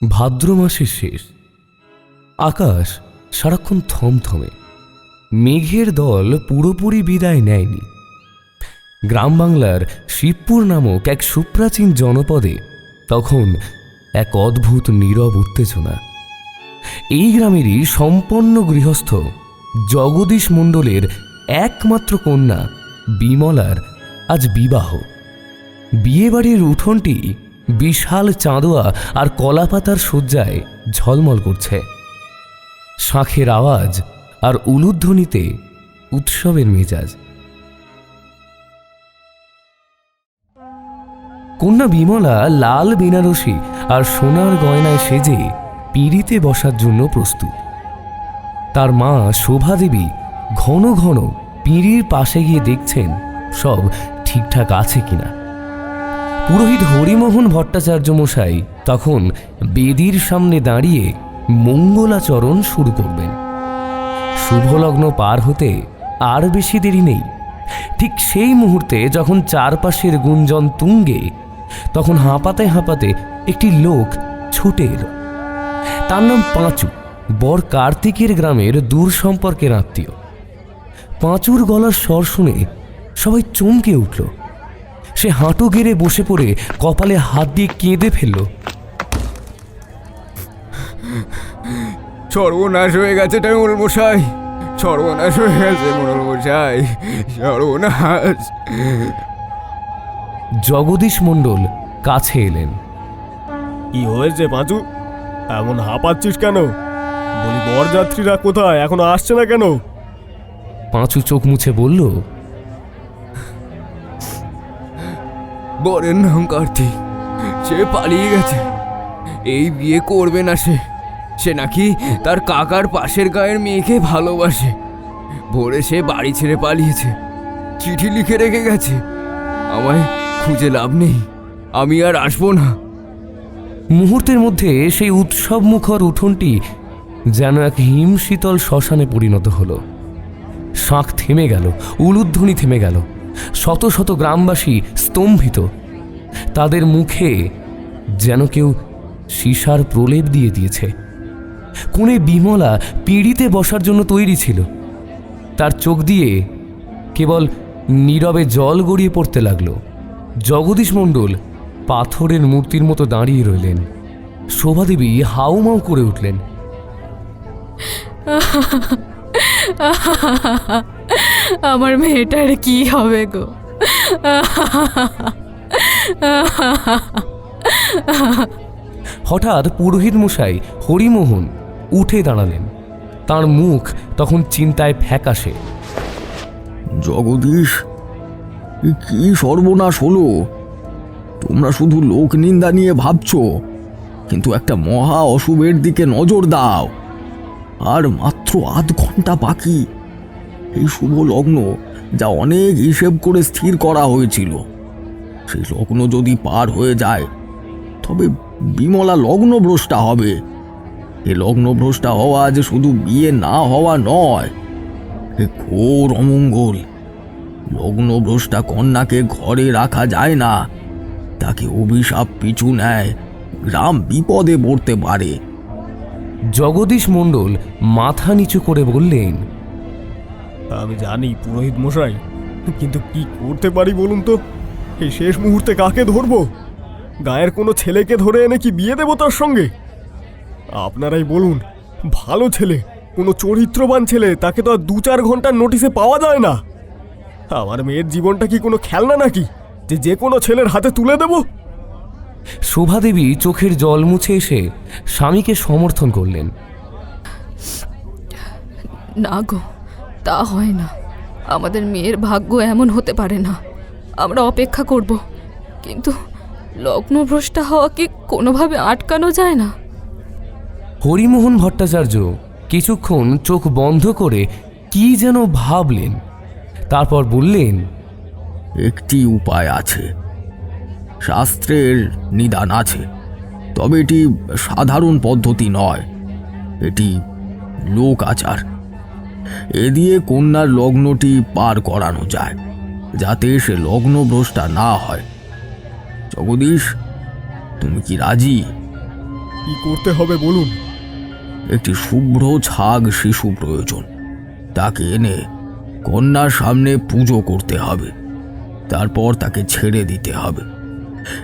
ভাদ্র মাসের শেষ। আকাশ সারাক্ষণ থমথমে। মেঘের দল পুরোপুরি বিদায় নেয়নি। গ্রাম বাংলার শিবপুর নামক এক সুপ্রাচীন জনপদে তখন এক অদ্ভুত নীরব উত্তেজনা। এই গ্রামেরই সম্পন্ন গৃহস্থ জগদীশ মণ্ডলের একমাত্র কন্যা বিমলার আজ বিবাহ। বিয়েবাড়ির উঠোনটি বিশাল চাঁদোয়া আর কলাপাতার সজ্জায় ঝলমল করছে। শাঁখের আওয়াজ আর উলুধ্বনিতে উৎসবের মেজাজ। কন্যা বিমলা লাল বেনারসি আর সোনার গয়নায় সেজে পিঁড়িতে বসার জন্য প্রস্তুত। তার মা শোভাদেবী ঘন ঘন পিঁড়ির পাশে গিয়ে দেখছেন সব ঠিকঠাক আছে কিনা। পুরোহিত হরিমোহন ভট্টাচার্য মশাই তখন বেদির সামনে দাঁড়িয়ে মঙ্গলাচরণ শুরু করবেন। শুভলগ্ন পার হতে আর বেশি দেরি নেই। ঠিক সেই মুহূর্তে যখন চারপাশের গুঞ্জন তুঙ্গে, তখন হাঁপাতে হাঁপাতে একটি লোক ছুটে এলো। তার নাম পাঁচু, বর কার্তিকের গ্রামের দূর সম্পর্কের আত্মীয়। পাঁচুর গলার স্বর শুনে সবাই চমকে উঠল। সে হাঁটু গেড়ে বসে পড়ে কপালে হাত দিয়ে কেঁদে ফেলল। সর্বনাশ হয়ে গেছে মোড়ল মশাই, সর্বনাশ হয়ে গেছে মোড়ল মশাই, সর্বনাশ। জগদীশ মণ্ডল কাছে এলেন। কি হয়েছে পাঁচু, এমন হাঁপাচ্ছিস কেন? বলি বরযাত্রীরা কোথায়, এখনো আসছে না কেন? পাঁচু চোখ মুছে বলল, বরের নাম কার্তিক, সে পালিয়ে গেছে। এই বিয়ে করবে না সে। সে নাকি তার কাকার পাশের গায়ের মেয়েকে ভালোবাসে। ভোরে সে বাড়ি ছেড়ে পালিয়েছে, চিঠি লিখে রেখে গেছে, আমায় খুঁজে লাভ নেই, আমি আর আসবো না। মুহূর্তের মধ্যে সেই উৎসব মুখর উঠোনটি যেন এক হিমশীতল শ্মশানে পরিণত হলো। শাঁখ থেমে গেল, উলুধ্বনি থেমে গেল। শত শত গ্রামবাসী স্তম্ভিত। তাদের মুখে যেন কেউ সীসার প্রলেপ দিয়ে দিয়েছে। কোণে বিমলা পিঁড়িতে বসার জন্য তৈরি ছিল। তার চোখ দিয়ে কেবল নীরবে জল গড়িয়ে পড়তে লাগলো। জগদীশ মণ্ডল পাথরের মূর্তির মতো দাঁড়িয়ে রইলেন। শোভাদেবী হাউমাউ করে উঠলেন। আমার মেয়েটার কি হবে গো? হঠাৎ পুরোহিত মশাই হরিমোহন উঠে দাঁড়ালেন। তার মুখ তখন চিন্তায় ফ্যাকাশে। জগদীশ, কি সর্বনাশ হলো! তোমরা শুধু লোক নিন্দা নিয়ে ভাবছো, কিন্তু একটা মহা অশুভের দিকে নজর দাও। আর মাত্র আধ ঘন্টা বাকি। এই শুভ লগ্ন, যা অনেক হিসেব করে স্থির করা হয়েছিল, সেই লগ্ন যদি পার হয়ে যায়, তবে বিমলা লগ্নভ্রষ্টা হবে। এ লগ্নভ্রষ্টা হওয়া যে শুধু বিয়ে না হওয়া নয়, এ ঘোর অমঙ্গল। লগ্নভ্রষ্টা কন্যাকে ঘরে রাখা যায় না, তাকে অভিশাপ পিছু নেয়, গ্রাম বিপদে পড়তে পারে। জগদীশ মণ্ডল মাথা নিচু করে বললেন, আমি জানি পুরোহিত মশাই, কিন্তু কি করতে পারি বলুন তো? এই শেষ মুহূর্তে কাকে ধরবো? গায়ের কোনো ছেলেকে ধরে এনে কি বিয়ে দেবো তার সঙ্গে? আপনারাই বলুন, ভালো ছেলে, কোনো চরিত্রবান ছেলে, তাকে তো আর 2-4 ঘন্টার নোটিশে পাওয়া যায় না। আমার মেয়ের জীবনটা কি কোনো খেলনা নাকি, যে কোনো ছেলের হাতে তুলে দেব? শোভাদেবী চোখের জল মুছে এসে স্বামীকে সমর্থন করলেন। না গো, তা হয় না। আমাদের মেয়ের ভাগ্য এমন হতে পারে না। আমরা অপেক্ষা করব, কিন্তু লগ্নভ্রষ্টা হওয়া কি কোনোভাবে আটকানো যায় না? হরিমোহন ভট্টাচার্য কিছুক্ষণ চোখ বন্ধ করে কি যেন ভাবলেন। তারপর বললেন, একটি উপায় আছে, শাস্ত্রের নিদান আছে, তবে এটি সাধারণ পদ্ধতি নয়, এটি লোক আচার। এ দিয়ে কন্যার লগ্নটি পার করানো যায়, যাতে সে লগ্নভ্রষ্টা না হয়। জগদীশ, তুমি কি রাজি? কি করতে হবে বলুন? একটি শুভ্র ছাগ শিশু প্রয়োজন। তাকে এনে কন্যার সামনে পুজো করতে হবে, তারপর তাকে ছেড়ে দিতে হবে।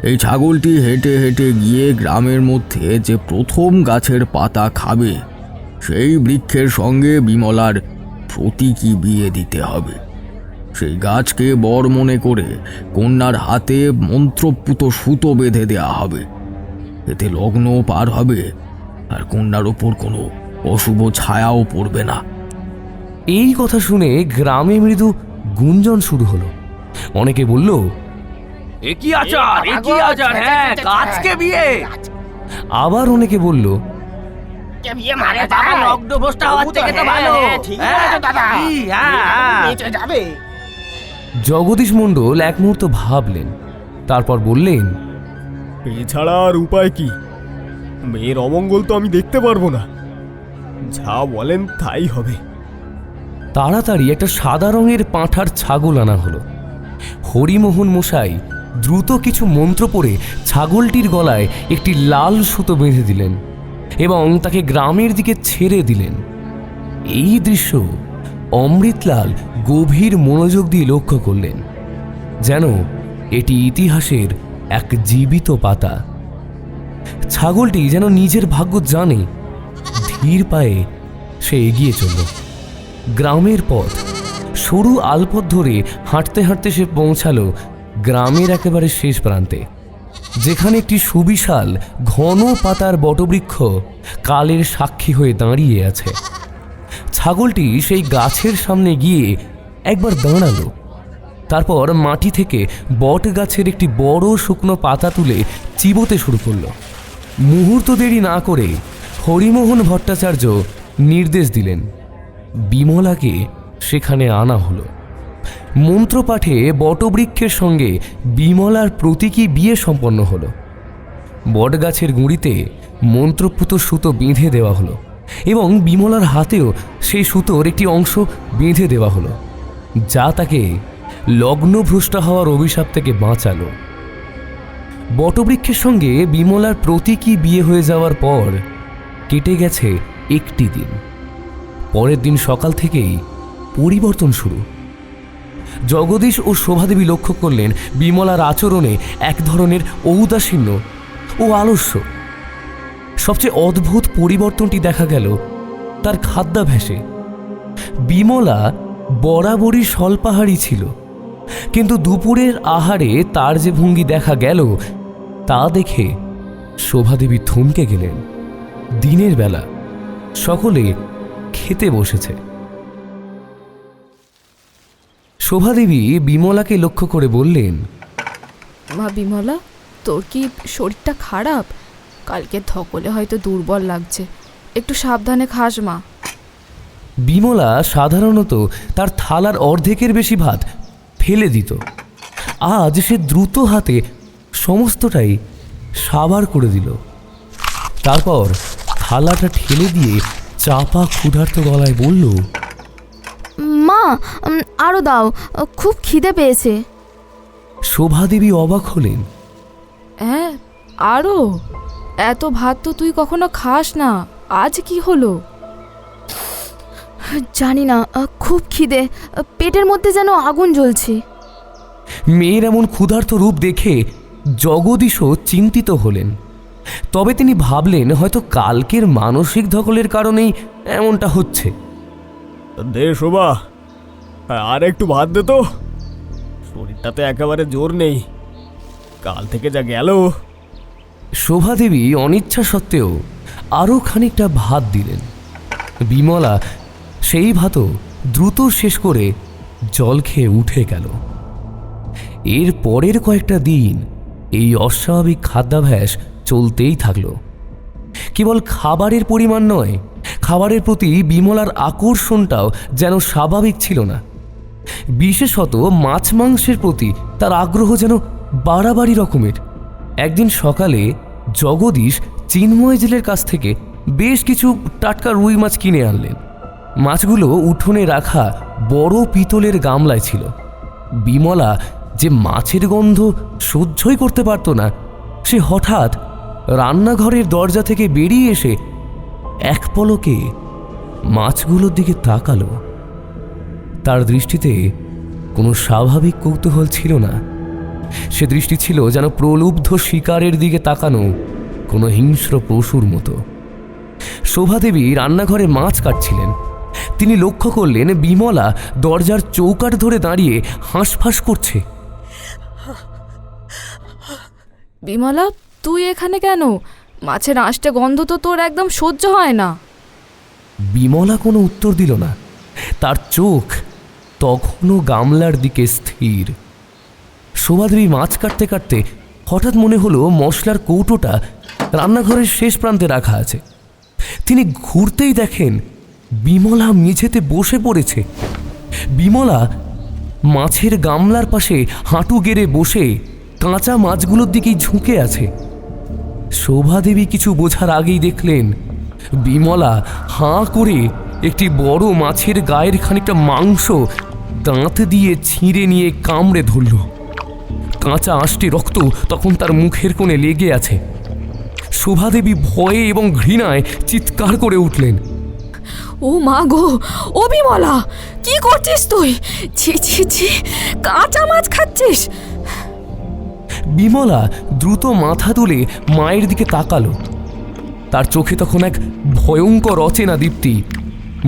এই ছাগলটি হেঁটে হেঁটে গিয়ে গ্রামের মধ্যে যে প্রথম গাছের পাতা খাবে সেই বৃক্ষের সঙ্গে বিমলার প্রতীকী বিয়ে দিতে হবে। সেই গাছকে বর মনে করে কন্যার হাতে মন্ত্রপুত সুতো বেঁধে দেওয়া হবে। এতে লগ্ন পার হবে আর কন্যার ওপর কোনো অশুভ ছায়াও পড়বে না। এই কথা শুনে গ্রামে মৃদু গুঞ্জন শুরু হলো। অনেকে বলল, একই আচার, হ্যাঁ, গাছকে বিয়ে। আবার অনেকে বলল, জগদীশ মণ্ডল এক মুহূর্ত ভাবলেন, তারপর বললেন, এছাড়া আর উপায় কি? মেয়ের অমঙ্গল তো আমি দেখতে পারবো না, যা বলেন তাই হবে। তাড়াতাড়ি একটা সাদা রঙের পাঁঠার ছাগল আনা হলো। হরিমোহন মশাই দ্রুত কিছু মন্ত্র পড়ে ছাগলটির গলায় একটি লাল সুতো বেঁধে দিলেন এবং তাকে গ্রামের দিকে ছেড়ে দিলেন। এই দৃশ্য অমৃতলাল গভীর মনোযোগ দিয়ে লক্ষ্য করলেন, যেন এটি ইতিহাসের এক জীবিত পাতা। ছাগলটি যেন নিজের ভাগ্য জানে। ধীর পায়ে সে এগিয়ে চলল। গ্রামের পথ, সরু আলপথ ধরে হাঁটতে হাঁটতে সে পৌঁছালো গ্রামের একেবারে শেষ প্রান্তে, যেখানে একটি সুবিশাল ঘন পাতার বটবৃক্ষ কালের সাক্ষী হয়ে দাঁড়িয়ে আছে। ছাগলটি সেই গাছের সামনে গিয়ে একবার দাঁড়ালো, তারপর মাটি থেকে বট গাছের একটি বড় শুকনো পাতা তুলে চিবোতে শুরু করলো। মুহূর্ত দেরি না করে হরিমোহন ভট্টাচার্য নির্দেশ দিলেন, বিমলাকে সেখানে আনা হলো। মন্ত্রপাঠে বটবৃক্ষের সঙ্গে বিমলার প্রতীকী বিয়ে সম্পন্ন হলো। বটগাছের গুঁড়িতে মন্ত্রপুত সুতো বেঁধে দেওয়া হলো এবং বিমলার হাতেও সেই সুতোর একটি অংশ বেঁধে দেওয়া হলো, যা তাকে লগ্নভ্রষ্ট হওয়ার অভিশাপ থেকে বাঁচালো। বটবৃক্ষের সঙ্গে বিমলার প্রতীকী বিয়ে হয়ে যাওয়ার পর কেটে গেছে একটি দিন। পরের দিন সকাল থেকেই পরিবর্তন শুরু। জগদীশ ও শোভাদেবী লক্ষ্য করলেন বিমলার আচরণে এক ধরনের ঔদাসীন্য ও আলস্য। সবচেয়ে অদ্ভুত পরিবর্তনটি দেখা গেল তার খাদ্যাভ্যাসে। বিমলা বরাবরই স্বল্পাহারী ছিল, কিন্তু দুপুরের আহারে তার যে ভঙ্গি দেখা গেল তা দেখে শোভাদেবী থমকে গেলেন। দিনের বেলা সকলে খেতে বসেছে। শোভাদেবী বিমলাকে লক্ষ্য করে বললেন, মা বিমলা, তোর কি শরীরটা খারাপ? কালকে ধকলে হয়তো দুর্বল লাগছে, একটু সাবধানে খাস মা। বিমলা সাধারণত তার থালার অর্ধেকের বেশি ভাত ফেলে দিত। আজ সে দ্রুত হাতে সমস্তটাই সাবার করে দিল। তারপর থালাটা ঠেলে দিয়ে চাপা ক্ষুধার্ত গলায় বলল, মা, আরো দাও, খুব খিদে পেয়েছে। শোভাদেবী অবাক হলেন। হ্যাঁ, আরও? এত ভাত তো তুই কখনো খাস না, আজ কি হলো? জানি না, খুব খিদে, পেটের মধ্যে যেন আগুন জ্বলছে। মেয়ের এমন ক্ষুধার্ত রূপ দেখে জগদীশও চিন্তিত হলেন। তবে তিনি ভাবলেন হয়তো কালকের মানসিক ধকলের কারণেই এমনটা হচ্ছে। দে শোভা, আর একটু ভাত দে তো, শরীরটাতে একেবারে জোর নেই, কাল থেকে যা গেল। শোভাদেবী অনিচ্ছা সত্ত্বেও আরও খানিকটা ভাত দিলেন। বিমলা সেই ভাতও দ্রুত শেষ করে জল খেয়ে উঠে গেল। এর পরের কয়েকটা দিন এই অস্বাভাবিক খাদ্যাভ্যাস চলতেই থাকল। কেবল খাবারের পরিমাণ নয়, খাবারের প্রতি বিমলার আকর্ষণটাও যেন স্বাভাবিক ছিল না। বিশেষত মাছ মাংসের প্রতি তার আগ্রহ যেন বাড়াবাড়ি রকমের। একদিন সকালে জগদীশ চিন্ময় জেলের কাছ থেকে বেশ কিছু টাটকা রুই মাছ কিনে আনলেন। মাছগুলো উঠোনে রাখা বড় পিতলের গামলায় ছিল। বিমলা যে মাছের গন্ধ সহ্যই করতে পারত না, সে হঠাৎ রান্নাঘরের দরজা থেকে বেরিয়ে এসে এক পলকে মাছগুলোর দিকে তাকালো। তার দৃষ্টিতে কোনো স্বাভাবিক কৌতূহল ছিল না। সে দৃষ্টি ছিল যেন প্রলুব্ধ শিকারের দিকে তাকানো কোনো হিংস্র পশুর মতো। শোভাদেবী রান্নাঘরে মাছ কাটছিলেন। তিনি লক্ষ্য করলেন বিমলা দরজার চৌকাঠ ধরে দাঁড়িয়ে হাঁসফাঁস করছে। বিমলা, তুই এখানে কেন? মাছের আঁশটে গন্ধ তো তোর একদম সহ্য হয় না। বিমলা কোনো উত্তর দিল না। তার চোখ তখনও গামলার দিকে স্থির। শোভাদেবী মাছ কাটতে কাটতে হঠাৎ মনে হলো মশলার কৌটোটা রান্নাঘরের শেষ প্রান্তে রাখা আছে। তিনি ঘুরতেই দেখেন বিমলা মেঝেতে বসে পড়েছে। বিমলা মাছের গামলার পাশে হাঁটু গেড়ে বসে কাঁচা মাছগুলোর দিকেই ঝুঁকে আছে। শোভাদেবী কিছু বোঝার আগেই দেখলেন বিমলা হাঁ করে একটি বড় মাছের গায়ের খানিকটা মাংস দাঁত দিয়ে ছিঁড়ে নিয়ে কামড়ে ধরল। কাঁচা আঁশটে রক্ত তখন তার মুখের কোণে লেগে আছে। শোভাদেবী ভয়ে এবং ঘৃণায় চিৎকার করে উঠলেন। ও মা গো, ও বিমলা, কি করছিস তুই? ছি ছি ছি, কাঁচা মাছ খাচ্ছিস? বিমলা দ্রুত মাথা তুলে মায়ের দিকে তাকালো। তার চোখে তখন এক ভয়ঙ্কর অচেনা দীপ্তি,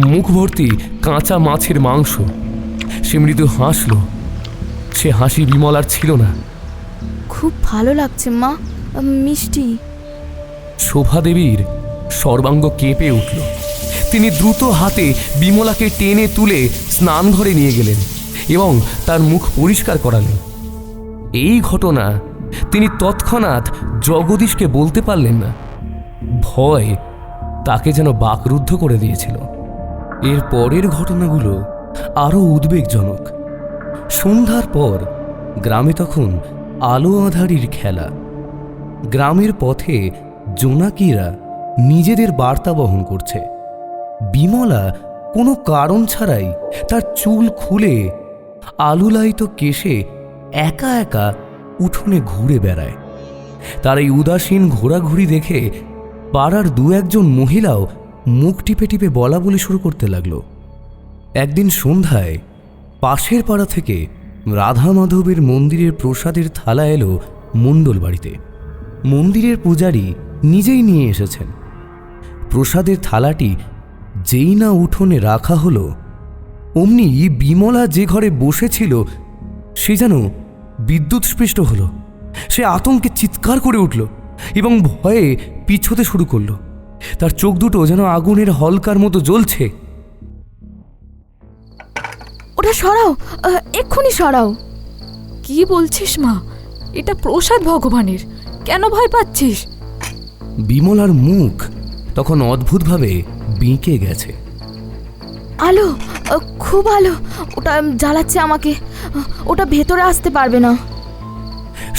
মুখ ভর্তি কাঁচা মাছের মাংস। সে মৃদু হাসল। সে হাসি বিমলার ছিল না। খুব ভালো লাগছে মা, মিষ্টি। শোভাদেবীর সর্বাঙ্গ কেঁপে উঠল। তিনি দ্রুত হাতে বিমলাকে টেনে তুলে স্নানঘরে নিয়ে গেলেন এবং তার মুখ পরিষ্কার করালেন। এই ঘটনা তিনি তৎক্ষণাৎ জগদীশকে বলতে পারলেন না। ভয় তাকে যেন বাকরুদ্ধ করে দিয়েছিল। এর পরের ঘটনাগুলো আরও উদ্বেগজনক। সন্ধ্যার পর গ্রামে তখন আলো আঁধারির খেলা। গ্রামের পথে জোনাকিরা নিজেদের বার্তা বহন করছে। বিমলা কোনো কারণ ছাড়াই তার চুল খুলে আলুলায়িত কেশে একা একা উঠোনে ঘুরে বেড়ায়। তার এই উদাসীন ঘোরাঘুরি দেখে পাড়ার দু একজন মহিলাও মুখ টিপে টিপে বলা বলি শুরু করতে লাগলো। একদিন সন্ধ্যায় পাশের পাড়া থেকে রাধা মাধবের মন্দিরের প্রসাদের থালা এলো মণ্ডল বাড়িতে। মন্দিরের পূজারী নিজেই নিয়ে এসেছেন। প্রসাদের থালাটি যেই না উঠোনে রাখা হলো, অমনি বিমলা যে ঘরে বসেছিল সে যেন বিদ্যুৎস্পৃষ্ট হলো। সে আতঙ্কে চিৎকার করে উঠল এবং ভয়ে পিছোতে শুরু করল। তার চোখ দুটো যেন আগুনের হলকার মতো জ্বলছে। ওটা সরাও, এক্ষুনি সরাও। কি বলছিস মা? এটা প্রসাদ ভগবানের, কেন ভয় পাচ্ছিস? বিমলার মুখ তখন অদ্ভুতভাবে বেঁকে গেছে। আলো, খুব আলো, ওটা জ্বালাচ্ছে আমাকে। ওটা ভেতরে আসতে পারবে না।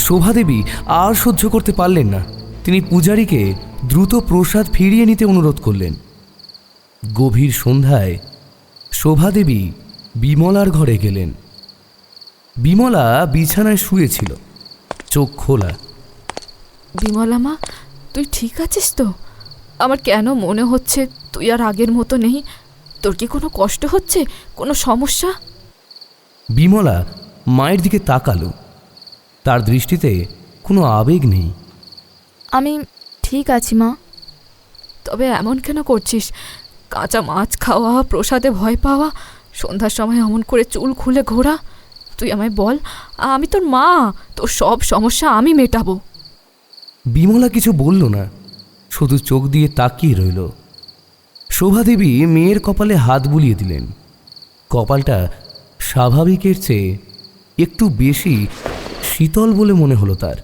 শোভাদেবী আর সহ্য করতে পারলেন না। তিনি পূজারীকে দ্রুত প্রসাদ ফিরিয়ে নিতে অনুরোধ করলেন। গভীর সন্ধ্যায় শোভাদেবী বিমলার ঘরে গেলেন। বিমলা বিছানায় শুয়েছিল, চোখ খোলা। বিমলা মা, তুই ঠিক আছিস তো? আমার কেন মনে হচ্ছে তুই আর আগের মতো নেই। তোর কি কোনো কষ্ট হচ্ছে, কোনো সমস্যা? বিমলা মায়ের দিকে তাকালো। তার দৃষ্টিতে কোনো আবেগ নেই। আমি ঠিক আছি মা। তবে এমন কেন করছিস? কাঁচা মাছ খাওয়া, প্রসাদে ভয় পাওয়া, সন্ধ্যার সময় অমন করে চুল খুলে ঘোরা। তুই আমায় বল, আমি তোর মা, তোর সব সমস্যা আমি মেটাবো। বিমলা কিছু বলল না, শুধু চোখ দিয়ে তাকিয়ে রইল। শোভাদেবী মেয়ের কপালে হাত বুলিয়ে দিলেন। কপালটা স্বাভাবিকের চেয়ে একটু বেশি শীতল বলে মনে হলো তার।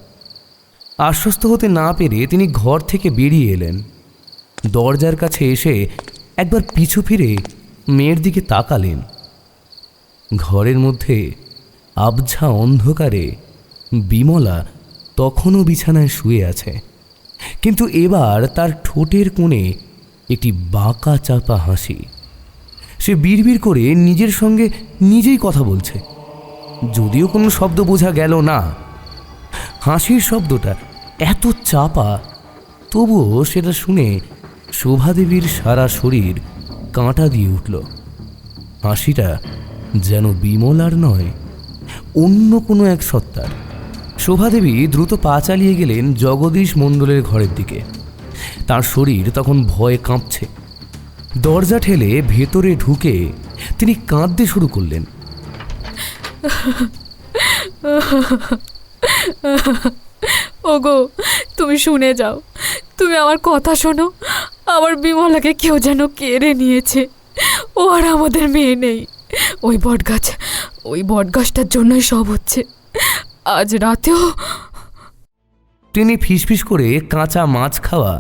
আশ্বস্ত হতে না পেরে তিনি ঘর থেকে বেরিয়ে এলেন। দরজার কাছে এসে একবার পিছু ফিরে মেয়ের দিকে তাকালেন। ঘরের মধ্যে আবঝা অন্ধকারে বিমলা তখনও বিছানায় শুয়ে আছে, কিন্তু এবার তার ঠোঁটের কোণে একটি বাঁকা চাপা হাসি। সে বিড়বিড় করে নিজের সঙ্গে নিজেই কথা বলছে, যদিও কোনো শব্দ বোঝা গেল না। হাসির শব্দটা এত চাপা তবুও সেটা শুনে শোভাদেবীর সারা শরীর কাঁটা দিয়ে উঠল। হাসিটা যেন বিমলার নয়, অন্য কোনো এক সত্তার। শোভাদেবী দ্রুত পা চালিয়ে গেলেন জগদীশ মণ্ডলের ঘরের দিকে। তার শরীর তখন ভয়ে কাঁপছে। দরজা ঠেলে ভেতরে ঢুকে তিনি কাঁদতে শুরু করলেন। ওগো, তুমি শুনে যাও, তুমি আমার কথা শোনো। আমার বিমলাকে কেউ যেন কেড়ে নিয়েছে। ও আর আমাদের মেয়ে নেই। ওই বটগাছটার জন্যই সব হচ্ছে। আজ রাতেও তিনি ফিসফিস করে কাঁচা মাছ খাওয়া,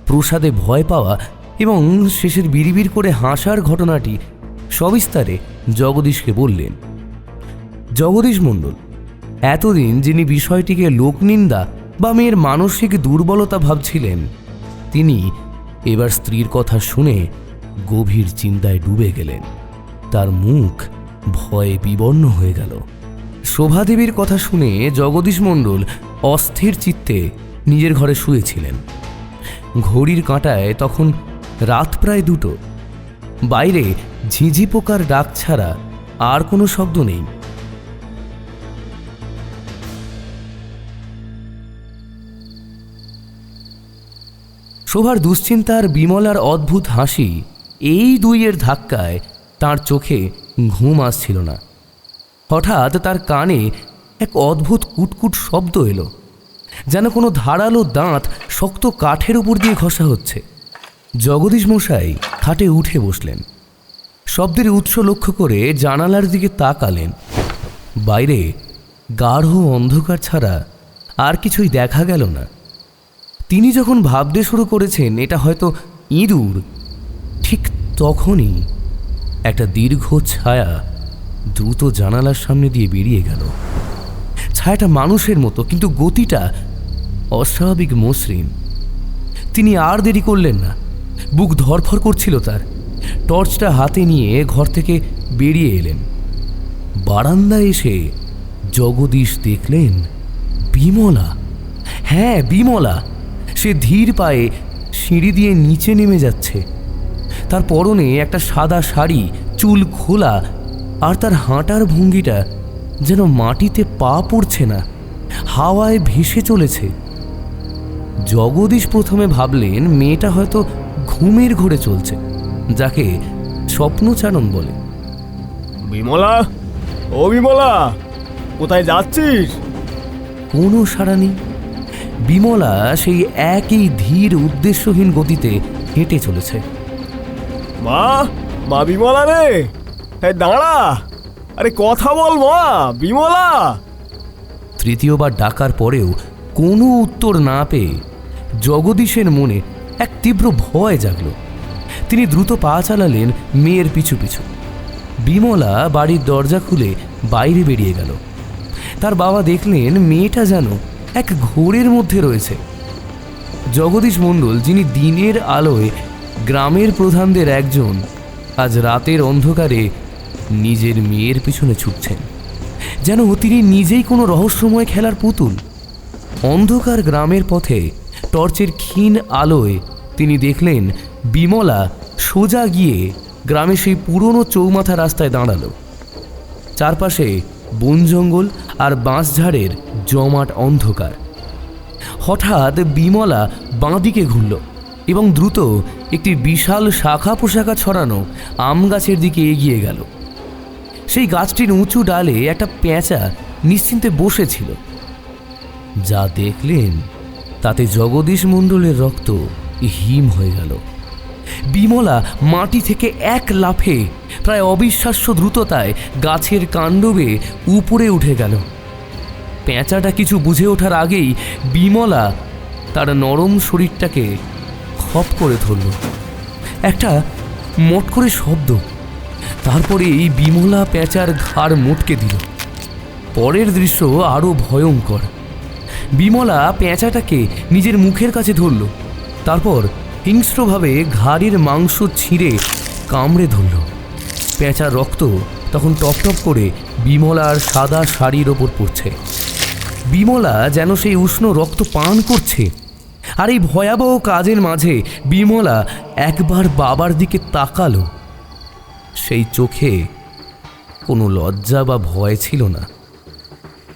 প্রসাদে ভয় পাওয়া এবং শেষের বিড়বিড় করে হাসার ঘটনাটি সবিস্তারে জগদীশকে বললেন। জগদীশ মণ্ডল এতদিন যিনি বিষয়টিকে লোকনিন্দা বা মেয়ের মানসিক দুর্বলতা ভাবছিলেন, তিনি এবার স্ত্রীর কথা শুনে গভীর চিন্তায় ডুবে গেলেন। তার মুখ ভয়ে বিবর্ণ হয়ে গেল। শোভাদেবীর কথা শুনে জগদীশ মণ্ডল অস্থির চিত্তে নিজের ঘরে শুয়েছিলেন। ঘড়ির কাঁটায় তখন রাত প্রায় 2টো। বাইরে ঝিঝি পোকার ডাক ছাড়া আর কোনো শব্দ নেই। শোভার দুশ্চিন্তার বিমলার অদ্ভুত হাসি, এই দুইয়ের ধাক্কায় তার চোখে ঘুম আসছিল না। হঠাৎ তার কানে এক অদ্ভুত কুটকুট শব্দ এলো, যেন কোনো ধারালো দাঁত শক্ত কাঠের উপর দিয়ে ঘষা হচ্ছে। জগদীশ মশাই খাটে উঠে বসলেন। শব্দের উৎস লক্ষ্য করে জানালার দিকে তাকালেন। বাইরে গাঢ় অন্ধকার ছাড়া আর কিছুই দেখা গেল না। তিনি যখন ভাবতে শুরু করেছেন এটা হয়তো ইঁদুর, ঠিক তখনই একটা দীর্ঘ ছায়া দ্রুত জানালার সামনে দিয়ে বেরিয়ে গেল। ছায়াটা মানুষের মতো, কিন্তু গতিটা অস্বাভাবিক মসৃণ। তিনি আর দেরি করলেন না। বুক ধড়ফড় করছিল তার। টর্চটা হাতে নিয়ে ঘর থেকে বেরিয়ে এলেন। বারান্দায় এসে জগদীশ দেখলেন বিমলা। হ্যাঁ, বিমলা। সে ধীর পায়ে সিঁড়ি দিয়ে নিচে নেমে যাচ্ছে। তার পরনে একটা সাদা শাড়ি, চুল খোলা, আর তার হাঁটার ভঙ্গিটা যেন মাটিতে পা পড়ছে না, হাওয়ায় ভেসে চলেছে। জগদীশ প্রথমে ভাবলেন মেয়েটা হয়তো ঘুমের ঘোরে চলছে, যাকে স্বপ্নচারণ বলে। বিমলা, ও বিমলা, কোথায় যাচ্ছিস? কোনো সাড়া নেই। বিমলা সেই একই ধীর উদ্দেশ্যহীন গতিতে হেঁটে চলেছে। মা বিমলা রে, দাঁড়া, আরে কথা বল মা, বিমলা। তৃতীয়বার ডাকার পরেও কোনো উত্তর না পেয়ে জগদীশের মনে এক তীব্র ভয় জাগল। তিনি দ্রুত পা চালালেন মেয়ের পিছু পিছু। বিমলা বাড়ির দরজা খুলে বাইরে বেরিয়ে গেল। তার বাবা দেখলেন মেয়েটা যেন এক ঘোরের মধ্যে রয়েছে। জগদীশ মণ্ডল, যিনি দিনের আলোয় গ্রামের প্রধানদের একজন, আজ রাতের অন্ধকারে নিজের মেয়ের পিছনে ছুটছেন, যেন তিনি নিজেই কোনো রহস্যময় খেলার পুতুল। অন্ধকার গ্রামের পথে টর্চের ক্ষীণ আলোয় তিনি দেখলেন বিমলা সোজা গিয়ে গ্রামে সেই পুরনো চৌমাথা রাস্তায় দাঁড়ালো। চারপাশে বন জঙ্গল আর বাঁশঝাড়ের জমাট অন্ধকার। হঠাৎ বিমলা বাঁদিকে ঘুরল এবং দ্রুত একটি বিশাল শাখা পোশাখা ছড়ানো আম গাছের দিকে এগিয়ে গেল। সেই গাছটির উঁচু ডালে একটা পেঁচা নিশ্চিন্তে বসেছিল। যা দেখলেন তাতে জগদীশ মণ্ডলের রক্ত হিম হয়ে গেল। বিমলা মাটি থেকে এক লাফে প্রায় অবিশ্বাস্য দ্রুততায় গাছের কাণ্ড বেয়ে উপরে উঠে গেল। পেঁচাটা কিছু বুঝে ওঠার আগেই বিমলা তার নরম শরীরটাকে খপ করে ধরল। একটা মট করে শব্দ, তারপরে এই বিমলা পেঁচার ঘাড় মোটকে দিল। পরের দৃশ্য আরও ভয়ঙ্কর। বিমলা পেঁচাটাকে নিজের মুখের কাছে ধরল, তারপর হিংস্রভাবে ঘাড়ের মাংস ছিঁড়ে কামড়ে ধরল। পেঁচার রক্ত তখন টপটপ করে বিমলার সাদা শাড়ির ওপর পড়ছে। বিমলা যেন সেই উষ্ণ রক্ত পান করছে, আর এই ভয়াবহ কাজের মাঝে বিমলা একবার বাবার দিকে তাকালো। সেই চোখে কোনো লজ্জা বা ভয় ছিল না,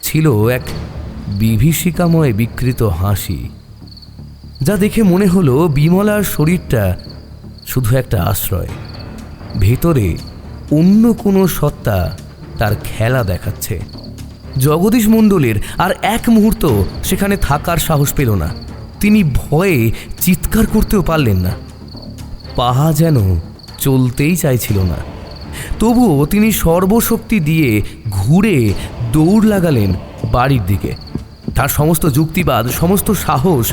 ছিল এক বিভীষিকাময় বিকৃত হাসি, যা দেখে মনে হলো বিমলার শরীরটা শুধু একটা আশ্রয়, ভেতরে অন্য কোনো সত্তা তার খেলা দেখাচ্ছে। জগদীশ মণ্ডলের আর এক মুহূর্ত সেখানে থাকার সাহস পেল না। তিনি ভয়ে চিৎকার করতেও পারলেন না, পা যেন চলতেই চাইছিল না। তবুও তিনি সর্বশক্তি দিয়ে ঘুরে দৌড় লাগালেন বাড়ির দিকে। তার সমস্ত যুক্তিবাদ, সমস্ত সাহস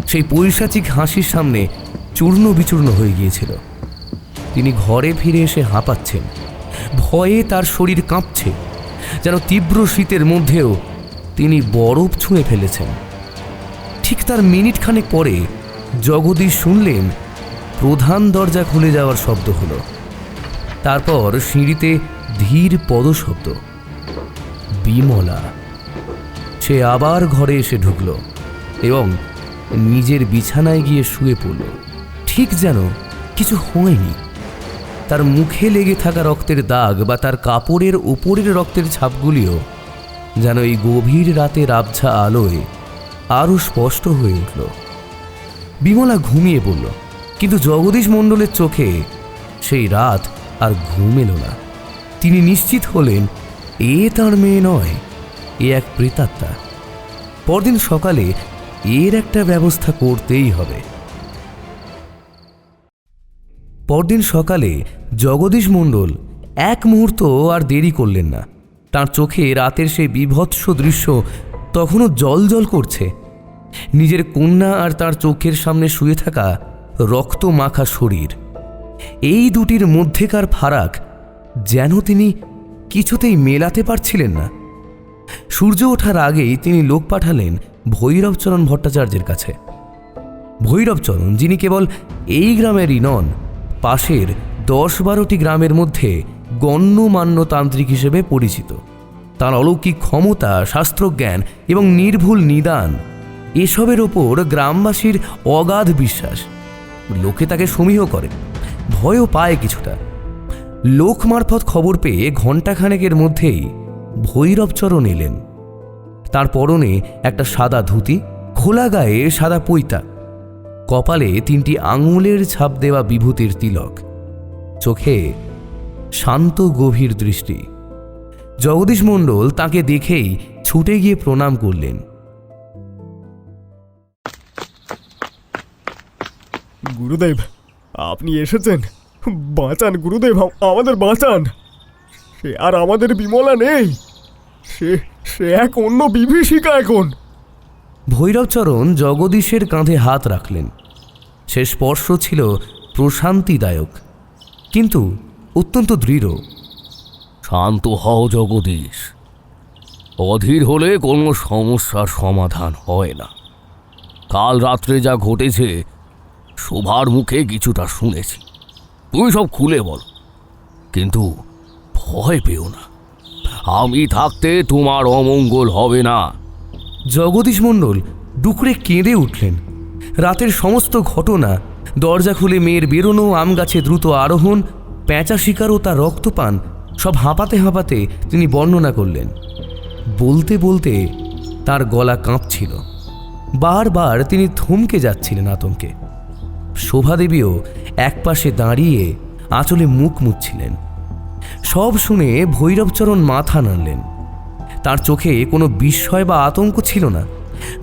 সেই পৈশাচিক হাসির সামনে চূর্ণ বিচূর্ণ হয়ে গিয়েছিল। তিনি ঘরে ফিরে এসে হাঁপাচ্ছেন, ভয়ে তার শরীর কাঁপছে, যেন তীব্র শীতের মধ্যেও তিনি বরফ ছুঁয়ে ফেলেছেন। ঠিক তার মিনিট খানেক পরে জগদীশ শুনলেন প্রধান দরজা খুলে যাওয়ার শব্দ হলো। তারপর সিঁড়িতে ধীর পদশব্দ। বিমলা। সে আবার ঘরে এসে ঢুকল এবং নিজের বিছানায় গিয়ে শুয়ে পড়ল, ঠিক যেন কিছু হয়নি। তার মুখে লেগে থাকা রক্তের দাগ বা তার কাপড়ের উপরের রক্তের ছাপগুলিও যেন এই গভীর রাতের আবছা আলোয় আরও স্পষ্ট হয়ে উঠল। বিমলা ঘুমিয়ে পড়ল, কিন্তু জগদীশ মণ্ডলের চোখে সেই রাত আর ঘুম এলো না। তিনি নিশ্চিত হলেন এ তার মেয়ে নয়, এ এক প্রেতাত্মা। পরদিন সকালে এর একটা ব্যবস্থা করতেই হবে। পরদিন সকালে জগদীশ মণ্ডল এক মুহূর্ত আর দেরি করলেন না। তার চোখে রাতের সেই বীভৎস দৃশ্য তখনও জলজল করছে। নিজের কন্যা আর তার চোখের সামনে শুয়ে থাকা রক্ত মাখা শরীর, এই দুটির মধ্যেকার ফারাক যেন তিনি কিছুতেই মেলাতে পারছিলেন না। সূর্য ওঠার আগেই তিনি লোক পাঠালেন ভৈরবচরণ ভট্টাচার্যের কাছে। ভৈরবচরণ, যিনি কেবল এই গ্রামেরই নন, পাশের 10-12টি গ্রামের মধ্যে গণ্যমান্য তান্ত্রিক হিসেবে পরিচিত। তার অলৌকিক ক্ষমতা, শাস্ত্রজ্ঞান এবং নির্ভুল নিদান, এসবের ওপর গ্রামবাসীর অগাধ বিশ্বাস। লোকে তাকে সমীহ করে, ভয়ও পায় কিছুটা। লোক মারফত খবর পেয়ে ঘণ্টাখানেকের মধ্যেই ভৈরবচরণ এলেন। তার পরনে একটা সাদা ধুতি, খোলা গায়ে সাদা পৈতা, কপালে 3টি আঙুলের ছাপ দেওয়া বিভূতির তিলক, চোখে শান্ত গভীর দৃষ্টি। জগদীশ মণ্ডল তাকে দেখেই ছুটে গিয়ে প্রণাম করলেন। গুরুদেব, আপনি এসেছেন। বাঁচান গুরুদেব, আমাদের বাঁচান। সে আর আমাদের বিমলা নেই, সে এক অন্য বিভীষিকা এখন। ভৈরবচরণ জগদীশের কাঁধে হাত রাখলেন। সে স্পর্শ ছিল প্রশান্তিদায়ক, কিন্তু অত্যন্ত দৃঢ়। শান্ত হও জগদীশ, অধীর হলে কোনো সমস্যার সমাধান হয় না। কাল রাত্রে যা ঘটেছে শোভার মুখে কিছুটা শুনেছি, তুমি সব খুলে বলো, কিন্তু ভয় পেও না। আমি থাকতে তোমার অমঙ্গল হবে না। জগদীশ মণ্ডল ডুকরে কেঁদে উঠলেন। রাতের সমস্ত ঘটনা, দরজা খুলে মেয়ের বেরোনো, আম গাছে দ্রুত আরোহণ, পেঁচা শিকার ও তার রক্তপান, সব হাঁপাতে হাঁপাতে তিনি বর্ণনা করলেন। বলতে বলতে তার গলা কাঁপছিল। বারবার তিনি থমকে যাচ্ছিলেন আতঙ্কে। শোভাদেবীও একপাশে দাঁড়িয়ে আঁচলে মুখ মুছছিলেন। সব শুনে ভৈরবচরণ মাথা নাড়লেন। তার চোখে কোনো বিস্ময় বা আতঙ্ক ছিল না,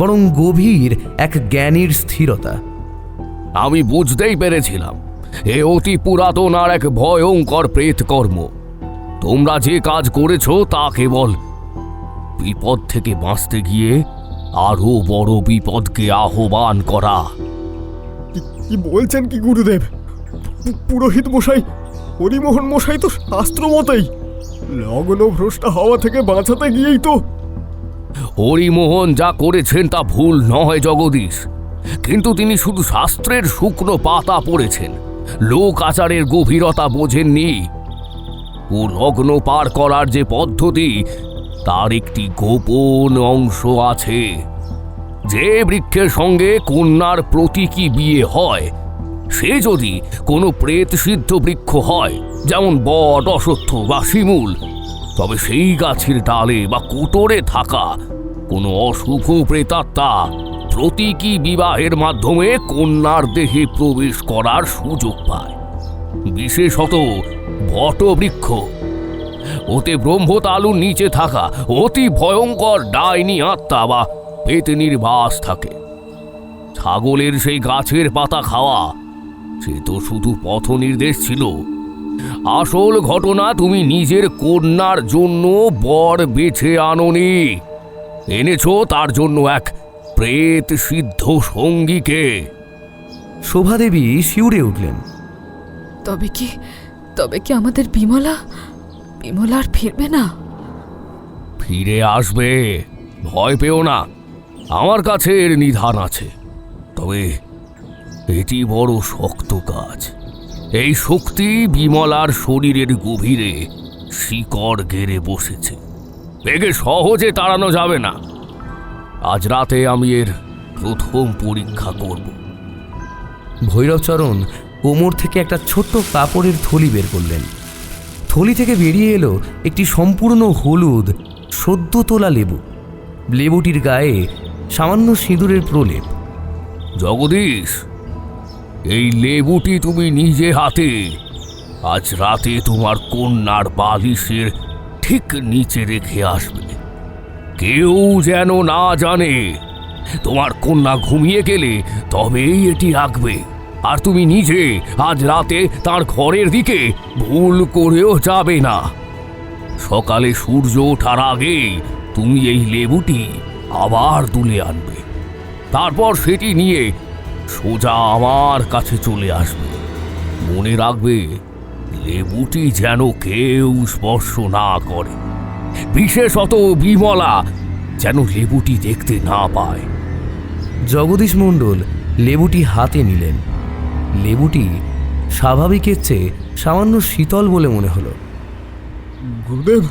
বরং গভীর এক জ্ঞানীর স্থিরতা। আমি বুঝতেই পেরেছিলাম এ অতি পুরাতন আর এক ভয়ঙ্কর প্রেতকর্ম। তোমরা যে কাজ করেছ তা কেবল বিপদ থেকে বাঁচতে গিয়ে আরো বড় বিপদকে আহ্বান করা। কি বলছেন কি গুরুদেব? পুরোহিত মশাই, হরিমোহন মশাই তো শাস্ত্র মতেই লগ্ন ভ্রষ্ট হওয়া থেকে বাঁচাতে গিয়েই তো। হরিমোহন যা করেছেন তা ভুল নয় জগদীশ, কিন্তু তিনি শুধু শাস্ত্রের শুকনো পাতা পড়েছেন, লোক আচারের গভীরতা বোঝেননি। ও লগ্ন পার করার যে পদ্ধতি, তার একটি গোপন অংশ আছে। যে বৃক্ষের সঙ্গে কন্যার প্রতীকী বিয়ে হয় সে যদি কোনো প্রেত সিদ্ধ বৃক্ষ হয়, যেমন বট, অশ্বত্থ বা শিমুল, তবে সেই গাছের ডালে বা কোটরে থাকা কোনো অশুভ প্রেতাত্মা প্রতীকী বিবাহের মাধ্যমে কন্যার দেহে প্রবেশ করার সুযোগ পায়। বিশেষত বটবৃক্ষ, ওতে ব্রহ্মতালুর নিচে থাকা অতি ভয়ঙ্কর ডাইনি আত্মা বা পেতনির বাস থাকে। ছাগলের সেই গাছের পাতা খাওয়া সে তো শুধু পথ নির্দেশ ছিল। আসল ঘটনা, তুমি নিজের কন্যার জন্য বর বেছে আনোনি, এনেছো তার জন্য এক প্রেত সিদ্ধ সঙ্গীকে। শোভাদেবী শিউরে উঠলেন। তবে কি আমাদের বিমলা আর ফিরবে না? ফিরে আসবে, ভয় পেও না। আমার কাছে এর নিধান আছে, তবে এটি বড় শক্ত কাজ। এই শক্তি বিমলার শরীরের গভীরে শিকড় গেড়ে বসেছে, একে সহজে তাড়ানো যাবে না। আজ রাতে আমি এর প্রথম পরীক্ষা করব। ভৈরবচরণ কোমর থেকে একটা ছোট্ট কাপড়ের থলি বের করলেন। থলি থেকে বেরিয়ে এলো একটি সম্পূর্ণ হলুদ সদ্য তোলা লেবু। লেবুটির গায়ে সামান্য সিঁদুরের প্রলেপ। জগদীশ, এই লেবুটি তুমি নিজে হাতে আজ রাতে তোমার কন্যার বালিশের ঠিক নিচে রেখে আসবে। কেউ যেন না জানে। তোমার কন্যা ঘুমিয়ে গেলে তবেই এটি রাখবে। আর তুমি নিজে আজ রাতে তার ঘরের দিকে ভুল করেও যাবে না। সকালে সূর্য ওঠার আগে তুমি এই লেবুটি আবার তুলে আনবে। তারপর সেটি নিয়ে সোজা আমার কাছে চলে আসবে। মনে রাখবে, লেবুটি যেন কেউ স্পর্শ না করে, বিশেষত বিমলা যেন লেবুটি দেখতে না পায়। জগদীশ মণ্ডল লেবুটি হাতে নিলেন। লেবুটি স্বাভাবিকের চেয়ে সামান্য শীতল বলে মনে হলো। গুরুদেব,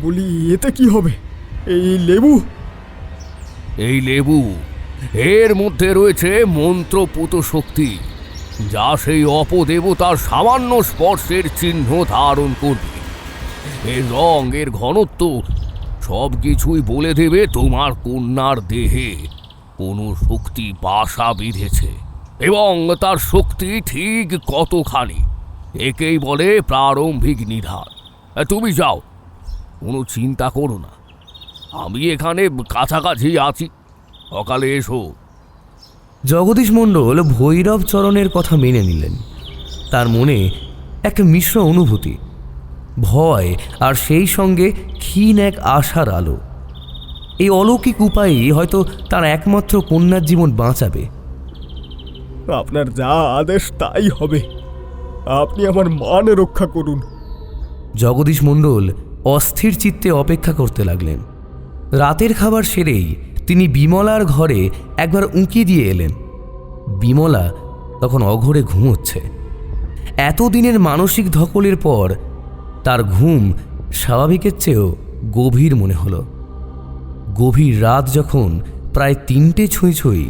বলি এতে কি হবে? এই লেবু? এই লেবু, এর মধ্যে রয়েছে মন্ত্রপুত শক্তি, যা সেই অপদেবতার সামান্য স্পর্শের চিহ্ন ধারণ করবে। এর রং, এর ঘনত্ব সব কিছুই বলে দেবে তোমার কন্যার দেহে কোনো শক্তি বাসা বেঁধেছে এবং তার শক্তি ঠিক কতখানি। একেই বলে প্রারম্ভিক নিধান। তুমি যাও, কোনো চিন্তা করো না, আমি এখানে কাছাকাছি আছি। সকালে এসো। জগদীশ মণ্ডল ভৈরবচরণের কথা মেনে নিলেন। তার মনে একটা মিশ্র অনুভূতি, ভয় আর সেই সঙ্গে ক্ষীণ এক আশার আলো। এই অলৌকিক উপায়ই হয়তো তার একমাত্র কন্যার জীবন বাঁচাবে। আপনার যা আদেশ তাই হবে। আপনি আমার মান রক্ষা করুন। জগদীশ মণ্ডল অস্থির চিত্তে অপেক্ষা করতে লাগলেন। রাতের খাবার সেরেই তিনি বিমলার ঘরে একবার উঁকি দিয়ে এলেন। বিমলা তখন অঘোরে ঘুমোচ্ছে। এতদিনের মানসিক ধকলের পর তার ঘুম স্বাভাবিকের চেয়েও গভীর মনে হলো। গভীর রাত যখন প্রায় 3টে ছুঁই ছুঁই,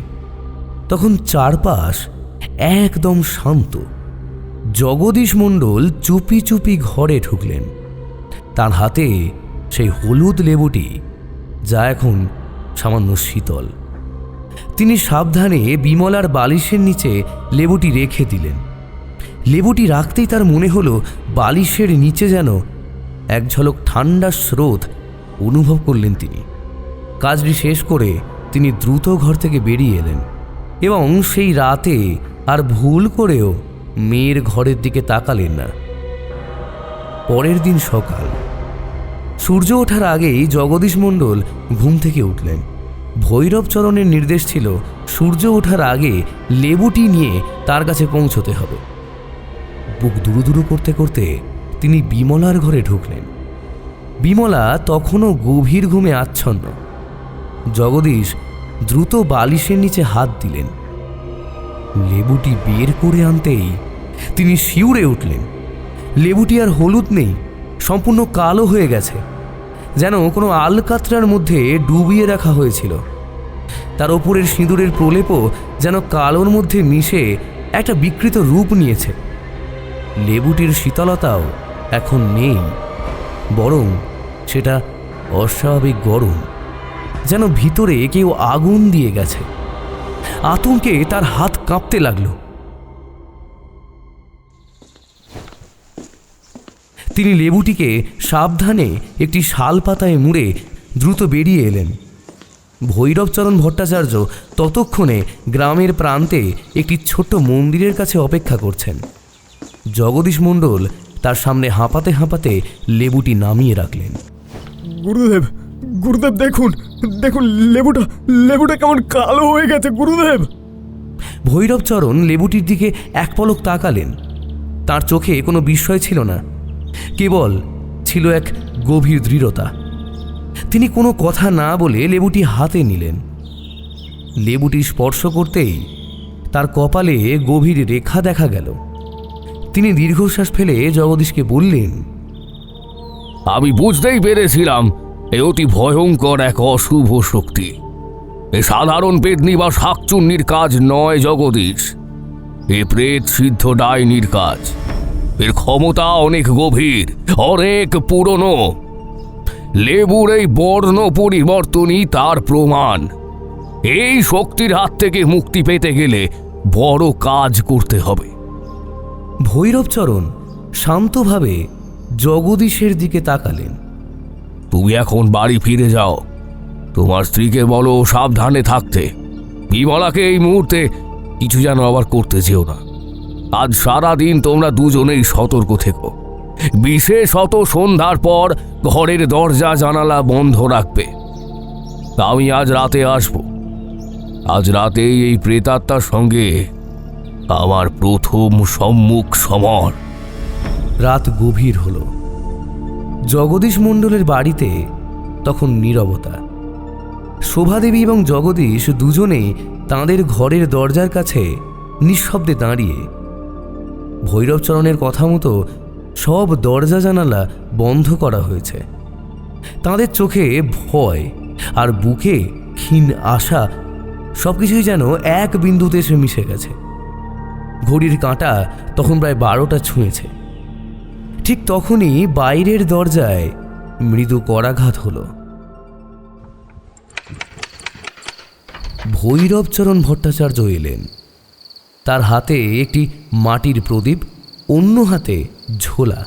তখন চারপাশ একদম শান্ত। জগদীশ মণ্ডল চুপি চুপি ঘরে ঢুকলেন। তার হাতে সেই হলুদ লেবুটি, যা এখন সামান্য শীতল। তিনি সাবধানে বিমলার বালিশের নিচে লেবুটি রেখে দিলেন। লেবুটি রাখতেই তার মনে হলো বালিশের নিচে যেন এক ঝলক ঠান্ডা স্রোত অনুভব করলেন তিনি। কাজটি শেষ করে তিনি দ্রুত ঘর থেকে বেরিয়ে এলেন এবং সেই রাতে আর ভুল করেও মেয়ের ঘরের দিকে তাকালেন না। পরের দিন সকাল, সূর্য ওঠার আগেই জগদীশ মণ্ডল ঘুম থেকে উঠলেন। ভৈরবচরণের নির্দেশ ছিল সূর্য ওঠার আগে লেবুটি নিয়ে তার কাছে পৌঁছতে হবে। বুক দুরুদুরু করতে করতে তিনি বিমলার ঘরে ঢুকলেন। বিমলা তখনও গভীর ঘুমে আচ্ছন্ন। জগদীশ দ্রুত বালিশের নিচে হাত দিলেন। লেবুটি বের করে আনতেই তিনি শিউরে উঠলেন। লেবুটি আর হলুদ নেই, সম্পূর্ণ কালো হয়ে গেছে, যেন কোনো আলকাতরার মধ্যে ডুবিয়ে রাখা হয়েছিল। তার ওপরের সিঁদুরের প্রলেপও যেন কালোর মধ্যে মিশে একটা বিকৃত রূপ নিয়েছে। লেবুটির শীতলতাও এখন নেই, বরং সেটা অস্বাভাবিক গরম, যেন ভিতরে কেউ আগুন দিয়ে গেছে। আতঙ্কে তার হাত কাঁপতে লাগলো। তিনি লেবুটিকে সাবধানে একটি শাল পাতায় মুড়ে দ্রুত বেরিয়ে এলেন। ভৈরবচরণ ভট্টাচার্য ততক্ষণে গ্রামের প্রান্তে একটি ছোট্ট মন্দিরের কাছে অপেক্ষা করছেন। জগদীশ মণ্ডল তার সামনে হাঁপাতে হাঁপাতে লেবুটি নামিয়ে রাখলেন। গুরুদেব, গুরুদেব দেখুন, দেখুন লেবুটা কেমন কালো হয়ে গেছে গুরুদেব। ভৈরবচরণ লেবুটির দিকে এক পলক তাকালেন। তার চোখে কোনো বিস্ময় ছিল না, কেবল ছিল এক গভীর দৃঢ়তা। তিনি কোনো কথা না বলে লেবুটি হাতে নিলেন। লেবুটি স্পর্শ করতেই তার কপালে গভীর রেখা দেখা গেল। তিনি দীর্ঘশ্বাস ফেলে জগদীশকে বললেন, আমি বুঝতেই পেরেছিলাম এ অতি ভয়ঙ্কর এক অশুভ শক্তি। এ সাধারণ পেতনি বা শাকচুন্নির কাজ নয় জগদীশ, এ প্রেত সিদ্ধ ডাইনির কাজ। এর ক্ষমতা অনেক গভীর, অনেক পুরনো। লেবুর এই বর্ণ পরিবর্তনই তার প্রমাণ। এই শক্তির হাত থেকে মুক্তি পেতে গেলে বড় কাজ করতে হবে। ভৈরবচরণ শান্তভাবে জগদীশের দিকে তাকালেন। তুমি এখন বাড়ি ফিরে যাও। তোমার স্ত্রীকে বলো সাবধানে থাকতে। বিমলাকে এই মুহূর্তে কিছু যেন আবার করতে যেও না। আজ সারাদিন তোমরা দুজনেই সতর্ক থেকো। বিশেষত সন্ধ্যার পর ঘরের দরজা জানালা বন্ধ রাখবে। আমি আজ রাতে আসব। আজ রাতেই এই প্রেতাত্মার সঙ্গে আমার প্রথম সম্মুখ সমর। রাত গভীর হল। জগদীশ মণ্ডলের বাড়িতে তখন নীরবতা। শোভাদেবী এবং জগদীশ দুজনেই তাঁদের ঘরের দরজার কাছে নিঃশব্দে দাঁড়িয়ে। ভৈরবচরণের কথা মতো সব দরজা জানালা বন্ধ করা হয়েছে। তাঁদের চোখে ভয় আর বুকে ক্ষীণ আশা সবকিছুই যেন এক বিন্দুতে এসে মিশে গেছে। ঘড়ির কাঁটা তখন প্রায় 12টা ছুঁয়েছে। ঠিক তখনই বাইরের দরজায় মৃদু করাঘাত হলো। ভৈরবচরণ ভট্টাচার্য এলেন। তার হাতে একটি মাটির প্রদীপ, অন্য হাতে ঝোলা।